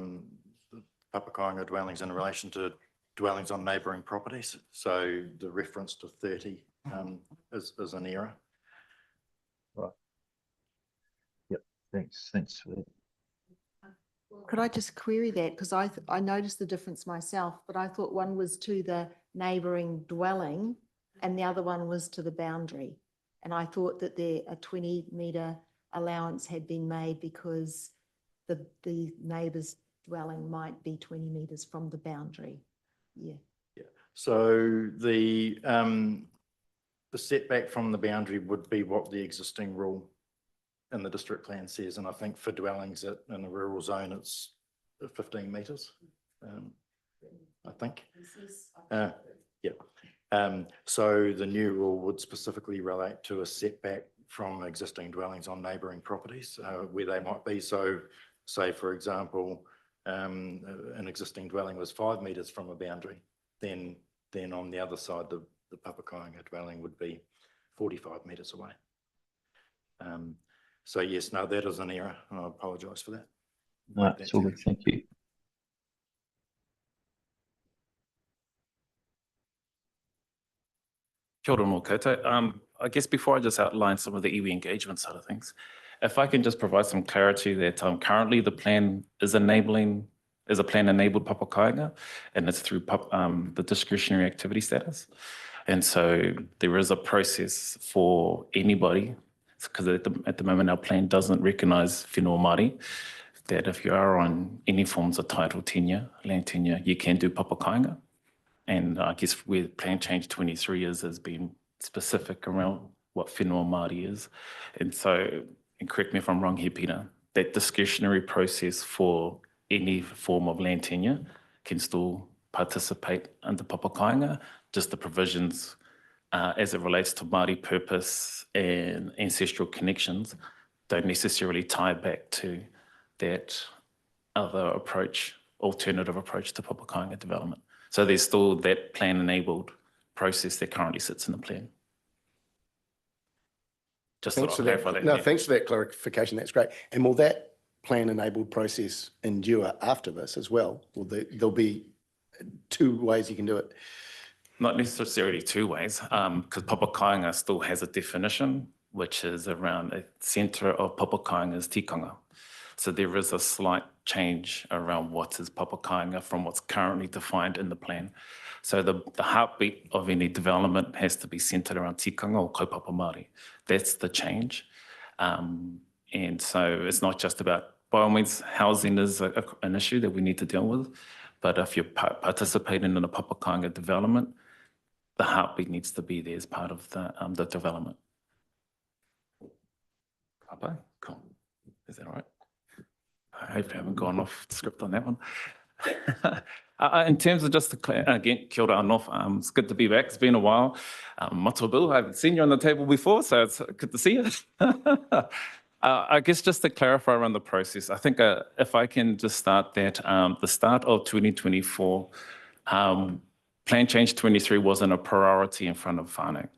Speaker 18: papakainga dwellings in relation to dwellings on neighbouring properties. So the reference to 30 is an error.
Speaker 8: Right. Yep. Thanks for that.
Speaker 4: Could I just query that? Because I noticed the difference myself, but I thought one was to the neighbouring dwelling and the other one was to the boundary. And I thought that a 20 metre allowance had been made because the neighbour's dwelling might be 20 metres from the boundary. Yeah.
Speaker 18: Yeah. So the setback from the boundary would be what the existing rule in the district plan says, and I think for dwellings in a rural zone, it's 15 metres. I think. Yeah. So the new rule would specifically relate to a setback from existing dwellings on neighbouring properties, where they might be. So, say for example, an existing dwelling was 5 metres from a boundary, then on the other side, the papakainga dwelling would be 45 metres away. So yes, no, that is an error, and I apologise for that.
Speaker 8: No, it's all good. Thank you.
Speaker 20: Kia ora mō koutou. I guess before I just outline some of the iwi engagement side of things, if I can just provide some clarity that currently the plan is a plan-enabled papakainga, and it's through the discretionary activity status. And so there is a process for anybody, because at the moment our plan doesn't recognise whenua Māori, that if you are on any forms of title tenure, land tenure, you can do papakainga. And I guess where Plan Change 23 has been specific around what whenua Māori is. And so, and correct me if I'm wrong here, Peter, that discretionary process for any form of land tenure can still participate under papakainga, just the provisions as it relates to Māori purpose and ancestral connections don't necessarily tie back to that other approach, alternative approach to papakainga development. So there's still that plan-enabled process that currently sits in the plan. Just
Speaker 2: Thanks
Speaker 20: to
Speaker 2: for
Speaker 20: clarify
Speaker 2: that.
Speaker 20: that.
Speaker 2: No,
Speaker 20: yeah.
Speaker 2: thanks for that clarification. That's great. And will that plan-enabled process endure after this as well? Will there'll be two ways you can do it?
Speaker 20: Not necessarily two ways, because papakainga still has a definition, which is around the centre of papakainga's tikanga. So there is a slight change around what is papakainga from what's currently defined in the plan. So the heartbeat of any development has to be centred around tikanga or kaupapa Māori. That's the change. And so it's not just about, by all means, housing is an issue that we need to deal with, but if you're participating in a papakainga development, the heartbeat needs to be there as part of the development. Papa, cool. Is that all right? I hope I haven't gone off script on that one. In terms of just again, kia ora anō, it's good to be back. It's been a while. Matua Bill, I haven't seen you on the table before, so it's good to see you. I guess just to clarify around the process, I think if I can just start that, the start of 2024, Plan Change 23 wasn't a priority in front of whānau.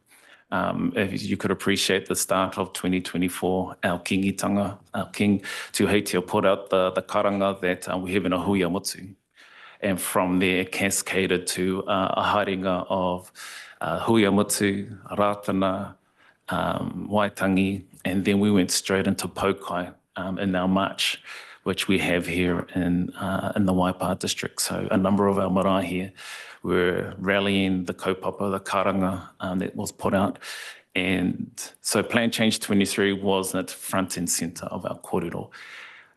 Speaker 20: If you could appreciate the start of 2024, our kingitanga, our King Tuheitia put out the karanga that we have in a Huia Motu. And from there cascaded to a haringa of Huia Motu, Ratana, Waitangi, and then we went straight into Pokai in our march, which we have here in the Waipa district. So a number of our marae here were rallying the kaupapa, the karanga that was put out. And so Plan Change 23 was at front and centre of our kōrero.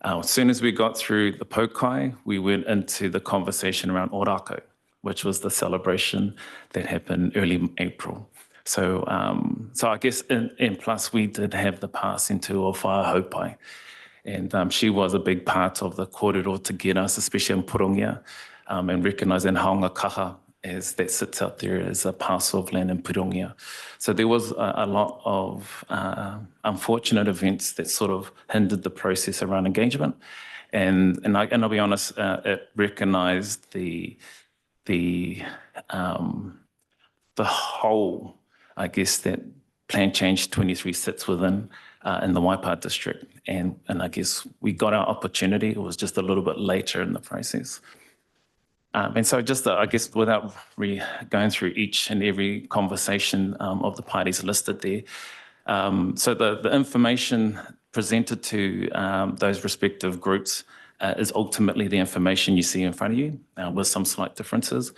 Speaker 20: As soon as we got through the Pokai, we went into the conversation around Orako, which was the celebration that happened early April. So I guess, and plus we did have the pass into o Whāhaupai. And she was a big part of the kōrero to get us, especially in Purongia, and recognising Haunga Kaha as that sits out there as a parcel of land in Purongia. So there was a lot of unfortunate events that sort of hindered the process around engagement. And I'll be honest, it recognised the whole, I guess, that Plan Change 23 sits within in the Waipa district. And I guess we got our opportunity. It was just a little bit later in the process. And so just, I guess, without going through each and every conversation of the parties listed there. So the information presented to those respective groups is ultimately the information you see in front of you with some slight differences.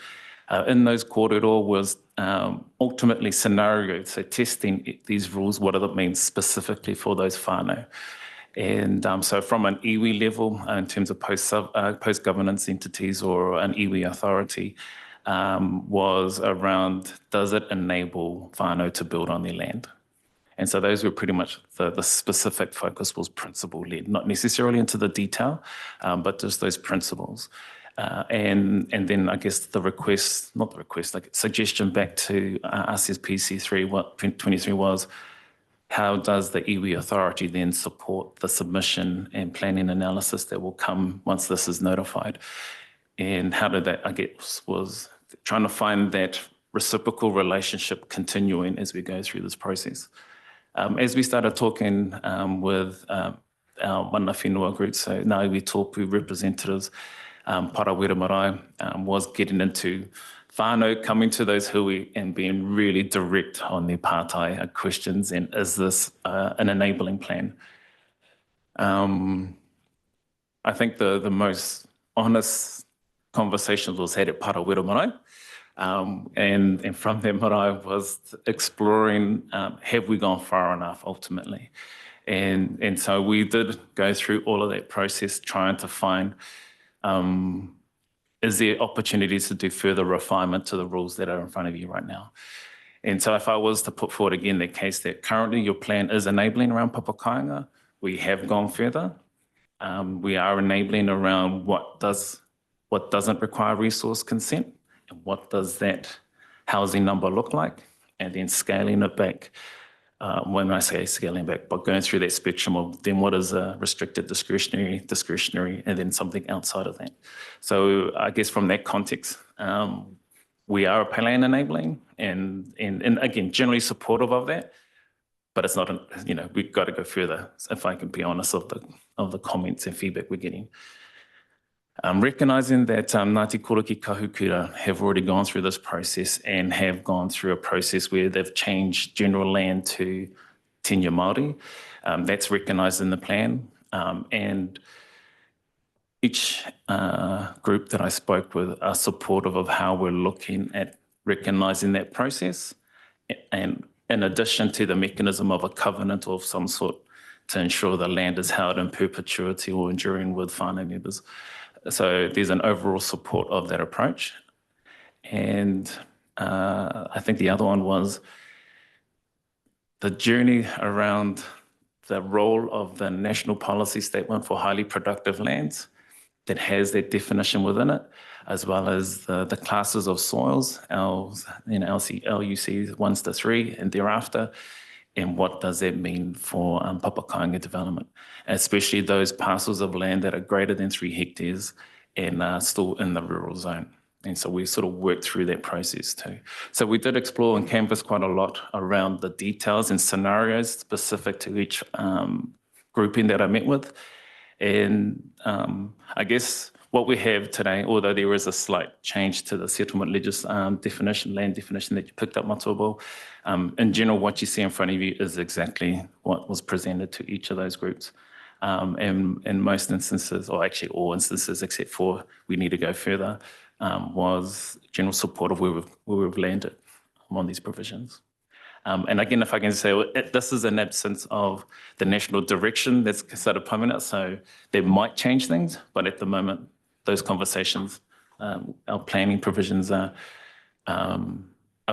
Speaker 20: In those kōrero was ultimately scenarios, so testing these rules, what does it mean specifically for those whānau. And so from an iwi level, in terms of post-governance entities or an iwi authority, was around, does it enable whānau to build on their land? And so those were pretty much the specific focus was principle-led, not necessarily into the detail, but just those principles. And then I guess the request, not the request, like suggestion back to us as PC3, what 23 was, how does the iwi authority then support the submission and planning analysis that will come once this is notified? And how did that, I guess, was trying to find that reciprocal relationship continuing as we go through this process. As we started talking with our mana whenua group, so Ngāiwi Tōpū representatives, Parawera Marae was getting into whānau coming to those hui and being really direct on their pātai questions, and is this an enabling plan? I think the most honest conversations was had at Parawera Marae, and from that marae was exploring, have we gone far enough ultimately? And so we did go through all of that process trying to find, is there opportunities to do further refinement to the rules that are in front of you right now? And so if I was to put forward again the case that currently your plan is enabling around papakainga, we have gone further. We are enabling around what doesn't require resource consent, and what does that housing number look like, and then scaling it back. When I say scaling back, but going through that spectrum of then what is a restricted discretionary, and then something outside of that. So I guess from that context, we are plan enabling and again, generally supportive of that, but it's not, we've got to go further, if I can be honest, of the comments and feedback we're getting. Recognising that Ngāti Koroki Kahukura have already gone through this process and have gone through a process where they've changed general land to tenure Māori. That's recognised in the plan. And each group that I spoke with are supportive of how we're looking at recognising that process, and in addition to the mechanism of a covenant of some sort to ensure the land is held in perpetuity or enduring with whānau members. So there's an overall support of that approach. And I think the other one was the journey around the role of the National Policy Statement for Highly Productive Lands that has that definition within it, as well as the classes of soils, LUC 1 to 3 and thereafter, and what does that mean for Papakainga development, especially those parcels of land that are greater than 3 hectares and are still in the rural zone. And so we sort of worked through that process too. So we did explore and canvass quite a lot around the details and scenarios specific to each grouping that I met with. And I guess what we have today, although there is a slight change to the settlement definition, land definition that you picked up, Matuabo, in general, what you see in front of you is exactly what was presented to each of those groups. And in most instances, or actually all instances, except for we need to go further, was general support of where we've landed on these provisions. And again, if I can say, this is an absence of the national direction that's sort of permanent, so they might change things, but at the moment, those conversations, our planning provisions are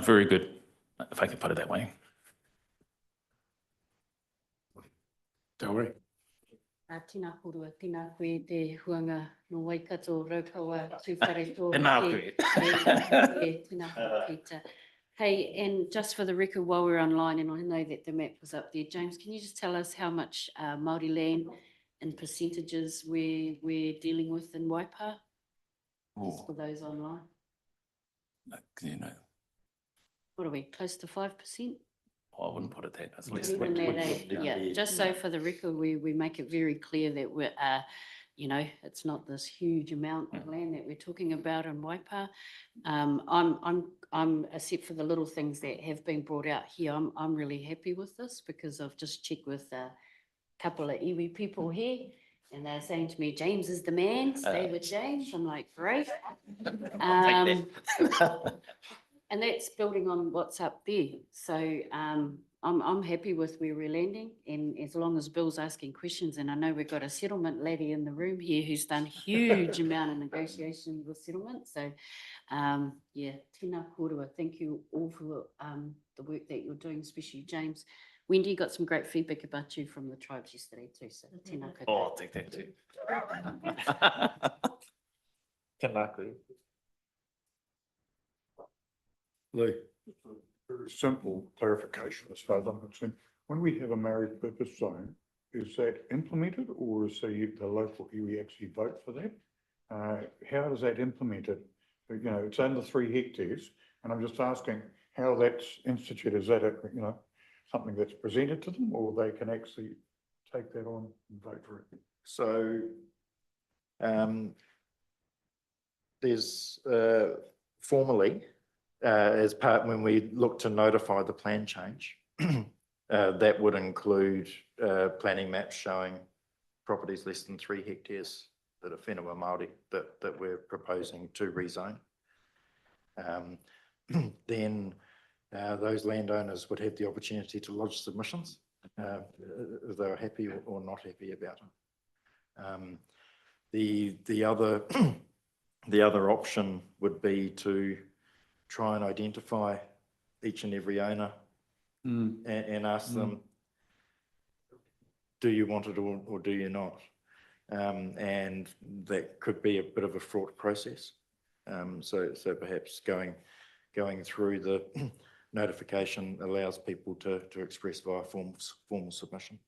Speaker 20: very good, if I can put it that way.
Speaker 2: Don't worry.
Speaker 3: Tēnā korua, tēnā koe te huanga no Waikato Raukawa tūwhare tō.
Speaker 20: Tēnā koe.
Speaker 3: Tēnā koe, Peter. Hey, and just for the record, while we're online, and I know that the map was up there, James, can you just tell us how much Māori land and percentages we're dealing with in Waipa? Just for those online.
Speaker 20: You know,
Speaker 3: What are we, close to 5%?
Speaker 20: I wouldn't put it that. That's less.
Speaker 3: Even that, yeah, just so for the record, we make it very clear that we're, you know, it's not this huge amount of land that we're talking about in Waipa. I'm except for the little things that have been brought out here, I'm really happy with this because I've just checked with a couple of iwi people here, and they're saying to me, James is the man, stay with James. I'm like, great. And that's building on what's up there. So I'm happy with where we're landing, and as long as Bill's asking questions, and I know we've got a settlement laddie in the room here who's done a huge amount of negotiation with settlement. So yeah, tēnā korua. Thank you all for the work that you're doing, especially James. Wendy got some great feedback about you from the tribes yesterday too. So tēnā koutou.
Speaker 20: Oh, I'll take that too.
Speaker 18: Tēnā koe.
Speaker 2: Lou.
Speaker 12: Very simple clarification as far as I'm concerned. When we have a married purpose zone, is that implemented or is the local iwi actually vote for that? How is that implemented? You know, it's under 3 hectares, and I'm just asking how that's instituted. Is that something that's presented to them, or they can actually take that on and vote for it?
Speaker 18: So there's formally, as part when we look to notify the plan change, that would include planning maps showing properties less than 3 hectares that are whenua Māori that we're proposing to rezone. Then those landowners would have the opportunity to lodge submissions if they're happy or not happy about it. The other option would be to try and identify each and every owner and ask them, do you want it or do you not? And that could be a bit of a fraught process. So perhaps going through the notification allows people to express via formal submission.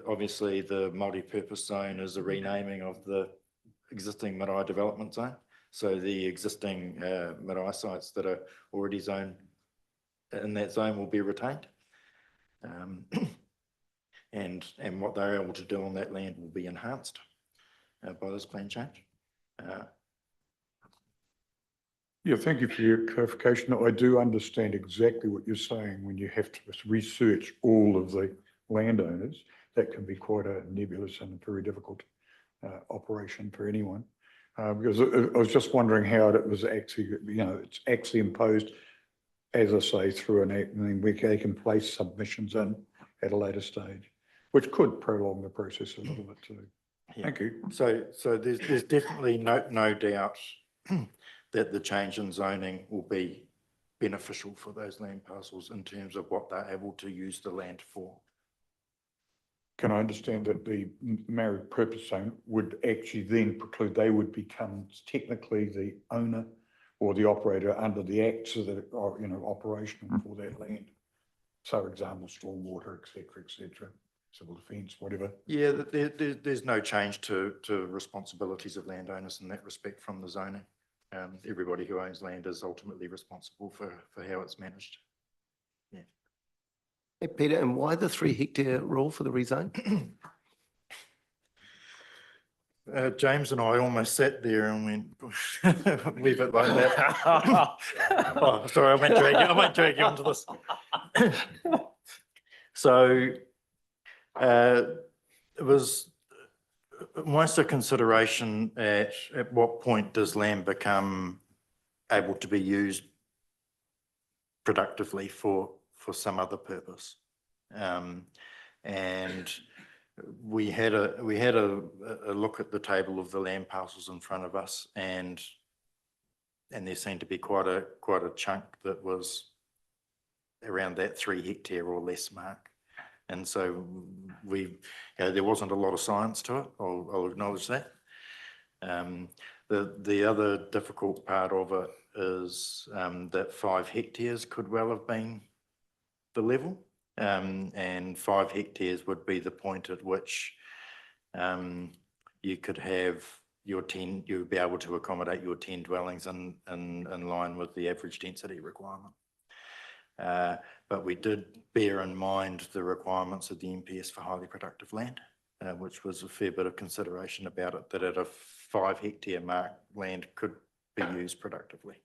Speaker 18: Obviously the multi-purpose zone is a renaming of the existing marae development zone. So the existing marae sites that are already zoned in that zone will be retained. and what they're able to do on that land will be enhanced by this plan change.
Speaker 12: Yeah, thank you for your clarification. I do understand exactly what you're saying when you have to research all of the landowners. That can be quite a nebulous and very difficult operation for anyone. Because I was just wondering how it was actually, it's actually imposed, as I say, through an act, and then they can place submissions in at a later stage, which could prolong the process a little bit too.
Speaker 18: Yeah.
Speaker 12: Thank you.
Speaker 18: So there's definitely no doubt that the change in zoning will be beneficial for those land parcels in terms of what they're able to use the land for.
Speaker 12: Can I understand that the married purpose zone would actually then preclude, they would become technically the owner or the operator under the acts that are, operational for that land? So, for example, stormwater, et cetera, civil defence, whatever.
Speaker 18: Yeah, there's no change to responsibilities of landowners in that respect from the zoning. Everybody who owns land is ultimately responsible for how it's managed. Yeah.
Speaker 2: Hey, Peter, and why the 3 hectare rule for the rezone?
Speaker 18: James and I almost sat there and went, leave it like that. Oh, sorry, I won't drag you onto this. So it was almost a consideration at what point does land become able to be used productively for some other purpose. And we had a look at the table of the land parcels in front of us, and there seemed to be quite a chunk that was around that 3 hectare or less mark. And so there wasn't a lot of science to it. I'll acknowledge that. The other difficult part of it is that 5 hectares could well have been the level, and 5 hectares would be the point at which you could have your 10, you would be able to accommodate your 10 dwellings in line with the average density requirement. But we did bear in mind the requirements of the NPS for highly productive land, which was a fair bit of consideration about it, that at a 5 hectare mark, land could be used productively.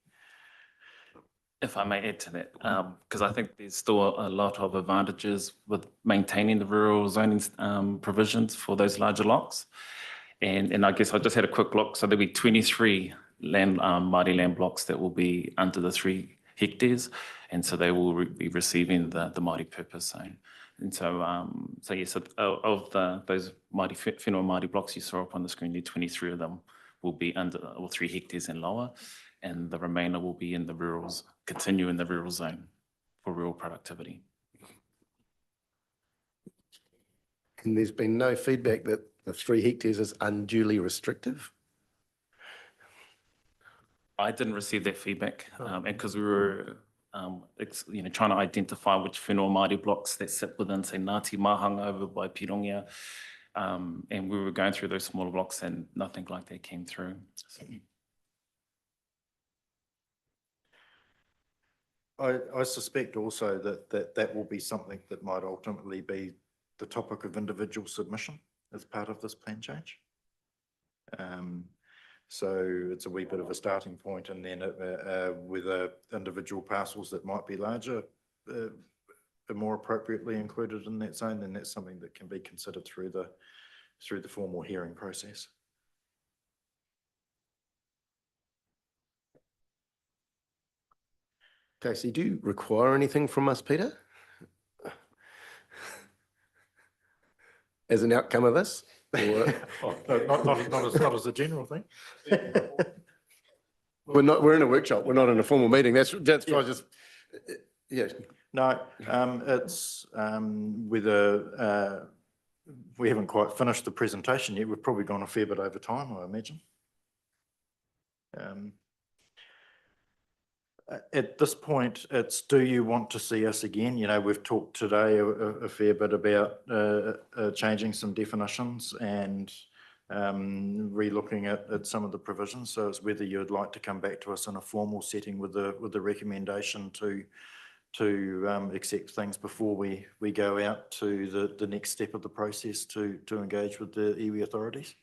Speaker 20: If I may add to that, because I think there's still a lot of advantages with maintaining the rural zoning provisions for those larger lots. And I guess I just had a quick look. So there'll be 23 Māori land blocks that will be under the 3 hectares. And so they will be receiving the Māori purpose zone. And so, yes, of those whenua Māori blocks you saw up on the screen, there 23 of them will be under 3 hectares and lower. And the remainder will be in the rurals, continue in the rural zone for rural productivity.
Speaker 2: And there's been no feedback that the 3 hectares is unduly restrictive?
Speaker 20: I didn't receive that feedback, and because we were trying to identify which whenua Māori blocks that sit within, say, Ngāti Mahanga over by Pirongia, and we were going through those smaller blocks and nothing like that came through. So.
Speaker 18: I suspect also that will be something that might ultimately be the topic of individual submission as part of this plan change. So it's a wee bit of a starting point, and then with individual parcels that might be larger, are more appropriately included in that zone, then that's something that can be considered through the formal hearing process.
Speaker 2: Okay, so do you require anything from us, Peter? As an outcome of this? Or...
Speaker 18: not as a general thing.
Speaker 2: We're in a workshop. We're not in a formal meeting. That's why I just, yeah.
Speaker 18: No, it's we haven't quite finished the presentation yet. We've probably gone a fair bit over time, I imagine. At this point, it's, do you want to see us again? You know, we've talked today a fair bit about changing some definitions and re-looking at some of the provisions. So it's whether you'd like to come back to us in a formal setting with the recommendation to accept things before we go out to the next step of the process to engage with the iwi authorities.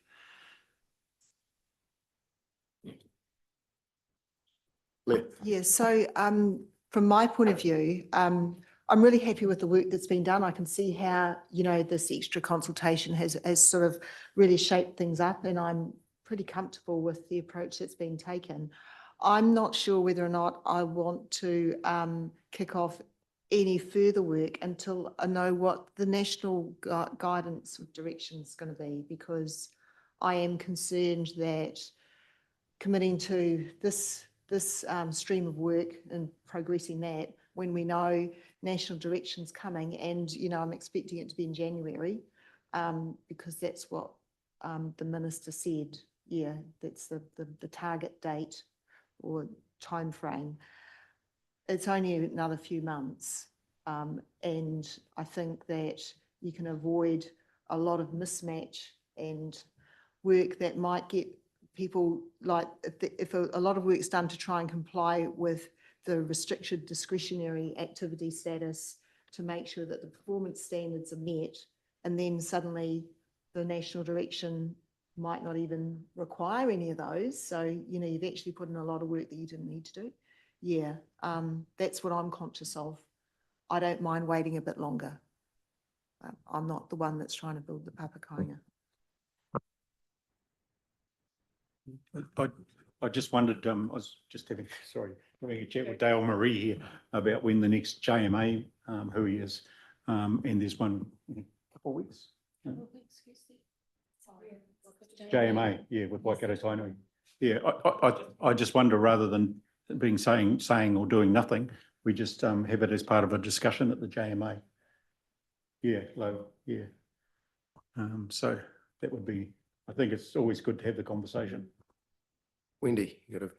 Speaker 4: Yeah, so from my point of view, I'm really happy with the work that's been done. I can see how, you know, this extra consultation has sort of really shaped things up, and I'm pretty comfortable with the approach that's been taken. I'm not sure whether or not I want to kick off any further work until I know what the national guidance direction is going to be, because I am concerned that committing to this stream of work and progressing that when we know national direction's coming, and you know I'm expecting it to be in January, because that's what the minister said. Yeah, that's the target date or time frame. It's only another few months, and I think that you can avoid a lot of mismatch and work that might get people, like if a lot of work's done to try and comply with the restricted discretionary activity status to make sure that the performance standards are met, and then suddenly the national direction might not even require any of those. So, you know, you've actually put in a lot of work that you didn't need to do. Yeah, that's what I'm conscious of. I don't mind waiting a bit longer. I'm not the one that's trying to build the papakainga.
Speaker 17: I just wondered, I was just having a chat with Dale Marie here about when the next JMA hui is, and there's one in a couple of weeks. JMA, yeah, with Waikato Tainui. Yeah, I just wonder, rather than being saying or doing nothing, we just have it as part of a discussion at the JMA. Yeah, yeah. So that would be, I think it's always good to have the conversation.
Speaker 2: Wendy, you got to.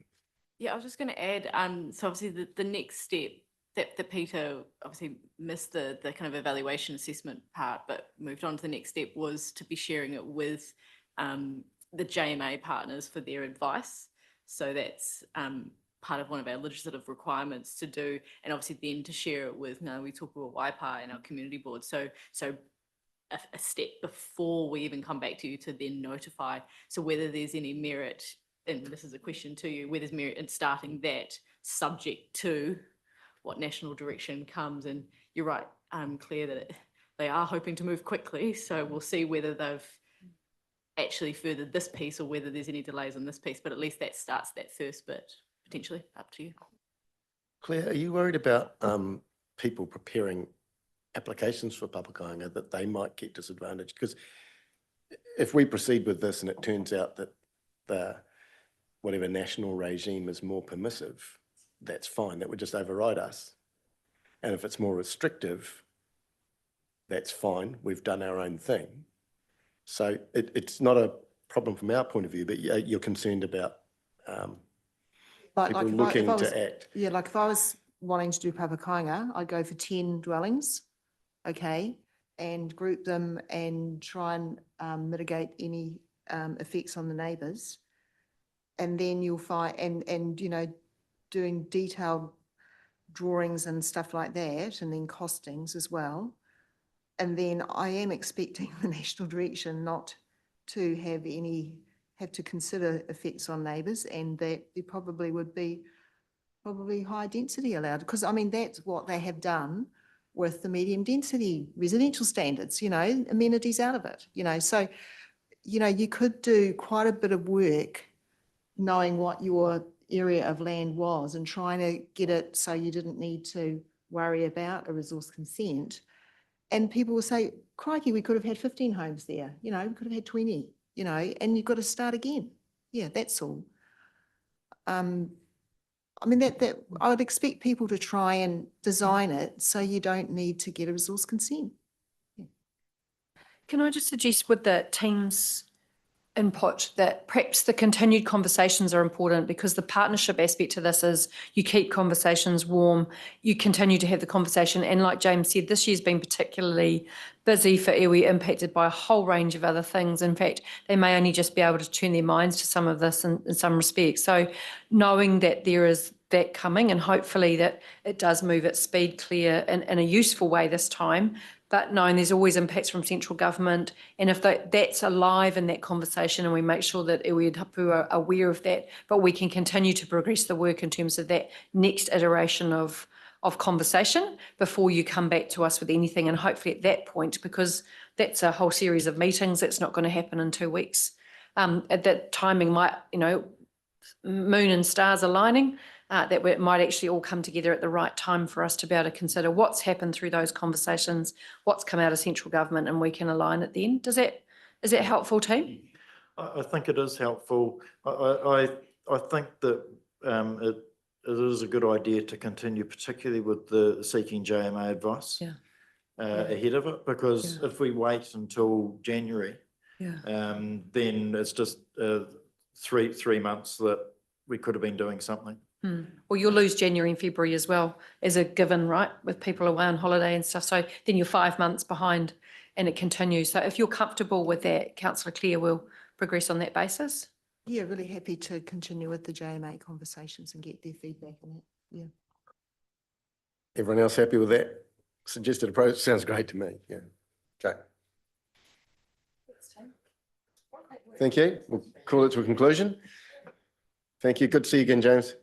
Speaker 19: Yeah, I was just going to add, so obviously the next step that Peter obviously missed the kind of evaluation assessment part, but moved on to the next step, was to be sharing it with the JMA partners for their advice. So that's part of one of our legislative requirements to do, and obviously then to share it with Ngāi Tōpua Waipa and our community board. So a step before we even come back to you to then notify. So whether there's any merit, and this is a question to you, whether there's merit in starting that subject to what national direction comes. And you're right, Claire, that they are hoping to move quickly. So we'll see whether they've actually furthered this piece or whether there's any delays on this piece, but at least that starts that first bit, potentially. Up to you.
Speaker 2: Claire, are you worried about people preparing applications for papakainga that they might get disadvantaged? Because if we proceed with this and it turns out that the whatever national regime is more permissive, that's fine. That would just override us. And if it's more restrictive, that's fine. We've done our own thing. So it's not a problem from our point of view, but you're concerned about people looking to act.
Speaker 4: Yeah, like if I was wanting to do papakainga, I'd go for 10 dwellings, okay, and group them and try and mitigate any effects on the neighbours. And then you'll find, and you know, doing detailed drawings and stuff like that, and then costings as well. And then I am expecting the national direction not to have to consider effects on neighbours, and that there probably would be high density allowed, because I mean that's what they have done with the medium density residential standards, you know, amenities out of it, you know. So, you know, you could do quite a bit of work knowing what your area of land was and trying to get it so you didn't need to worry about a resource consent. And people will say, crikey, we could have had 15 homes there, you know, we could have had 20, you know, and you've got to start again. Yeah, that's all. I mean, that I would expect people to try and design it so you don't need to get a resource consent. Yeah.
Speaker 21: Can I just suggest with the team's input that perhaps the continued conversations are important, because the partnership aspect to this is you keep conversations warm, you continue to have the conversation. And like James said, this year's been particularly busy for iwi, impacted by a whole range of other things. In fact, they may only just be able to turn their minds to some of this in some respects. So knowing that there is that coming, and hopefully that it does move at speed clear in a useful way this time. But knowing there's always impacts from central government, and if that's alive in that conversation, and we make sure that iwi tapu are aware of that, but we can continue to progress the work in terms of that next iteration of conversation before you come back to us with anything. And hopefully at that point, because that's a whole series of meetings, that's not going to happen in 2 weeks. At that timing might, moon and stars aligning, that it might actually all come together at the right time for us to be able to consider what's happened through those conversations, what's come out of central government, and we can align at the end. Is that helpful, team?
Speaker 18: I think it is helpful. I think that it is a good idea to continue, particularly with the seeking JMA advice ahead of it, because if we wait until January, then it's just 3 months that we could have been doing something.
Speaker 21: Well, you'll lose January and February as well as a given, right? With people away on holiday and stuff. So then you're 5 months behind and it continues. So if you're comfortable with that, Councillor Clare will progress on that basis.
Speaker 4: Yeah, really happy to continue with the JMA conversations and get their feedback on that. Yeah.
Speaker 2: Everyone else happy with that suggested approach? Sounds great to me. Yeah. Okay. Thank you. We'll call it to a conclusion. Thank you. Good to see you again, James.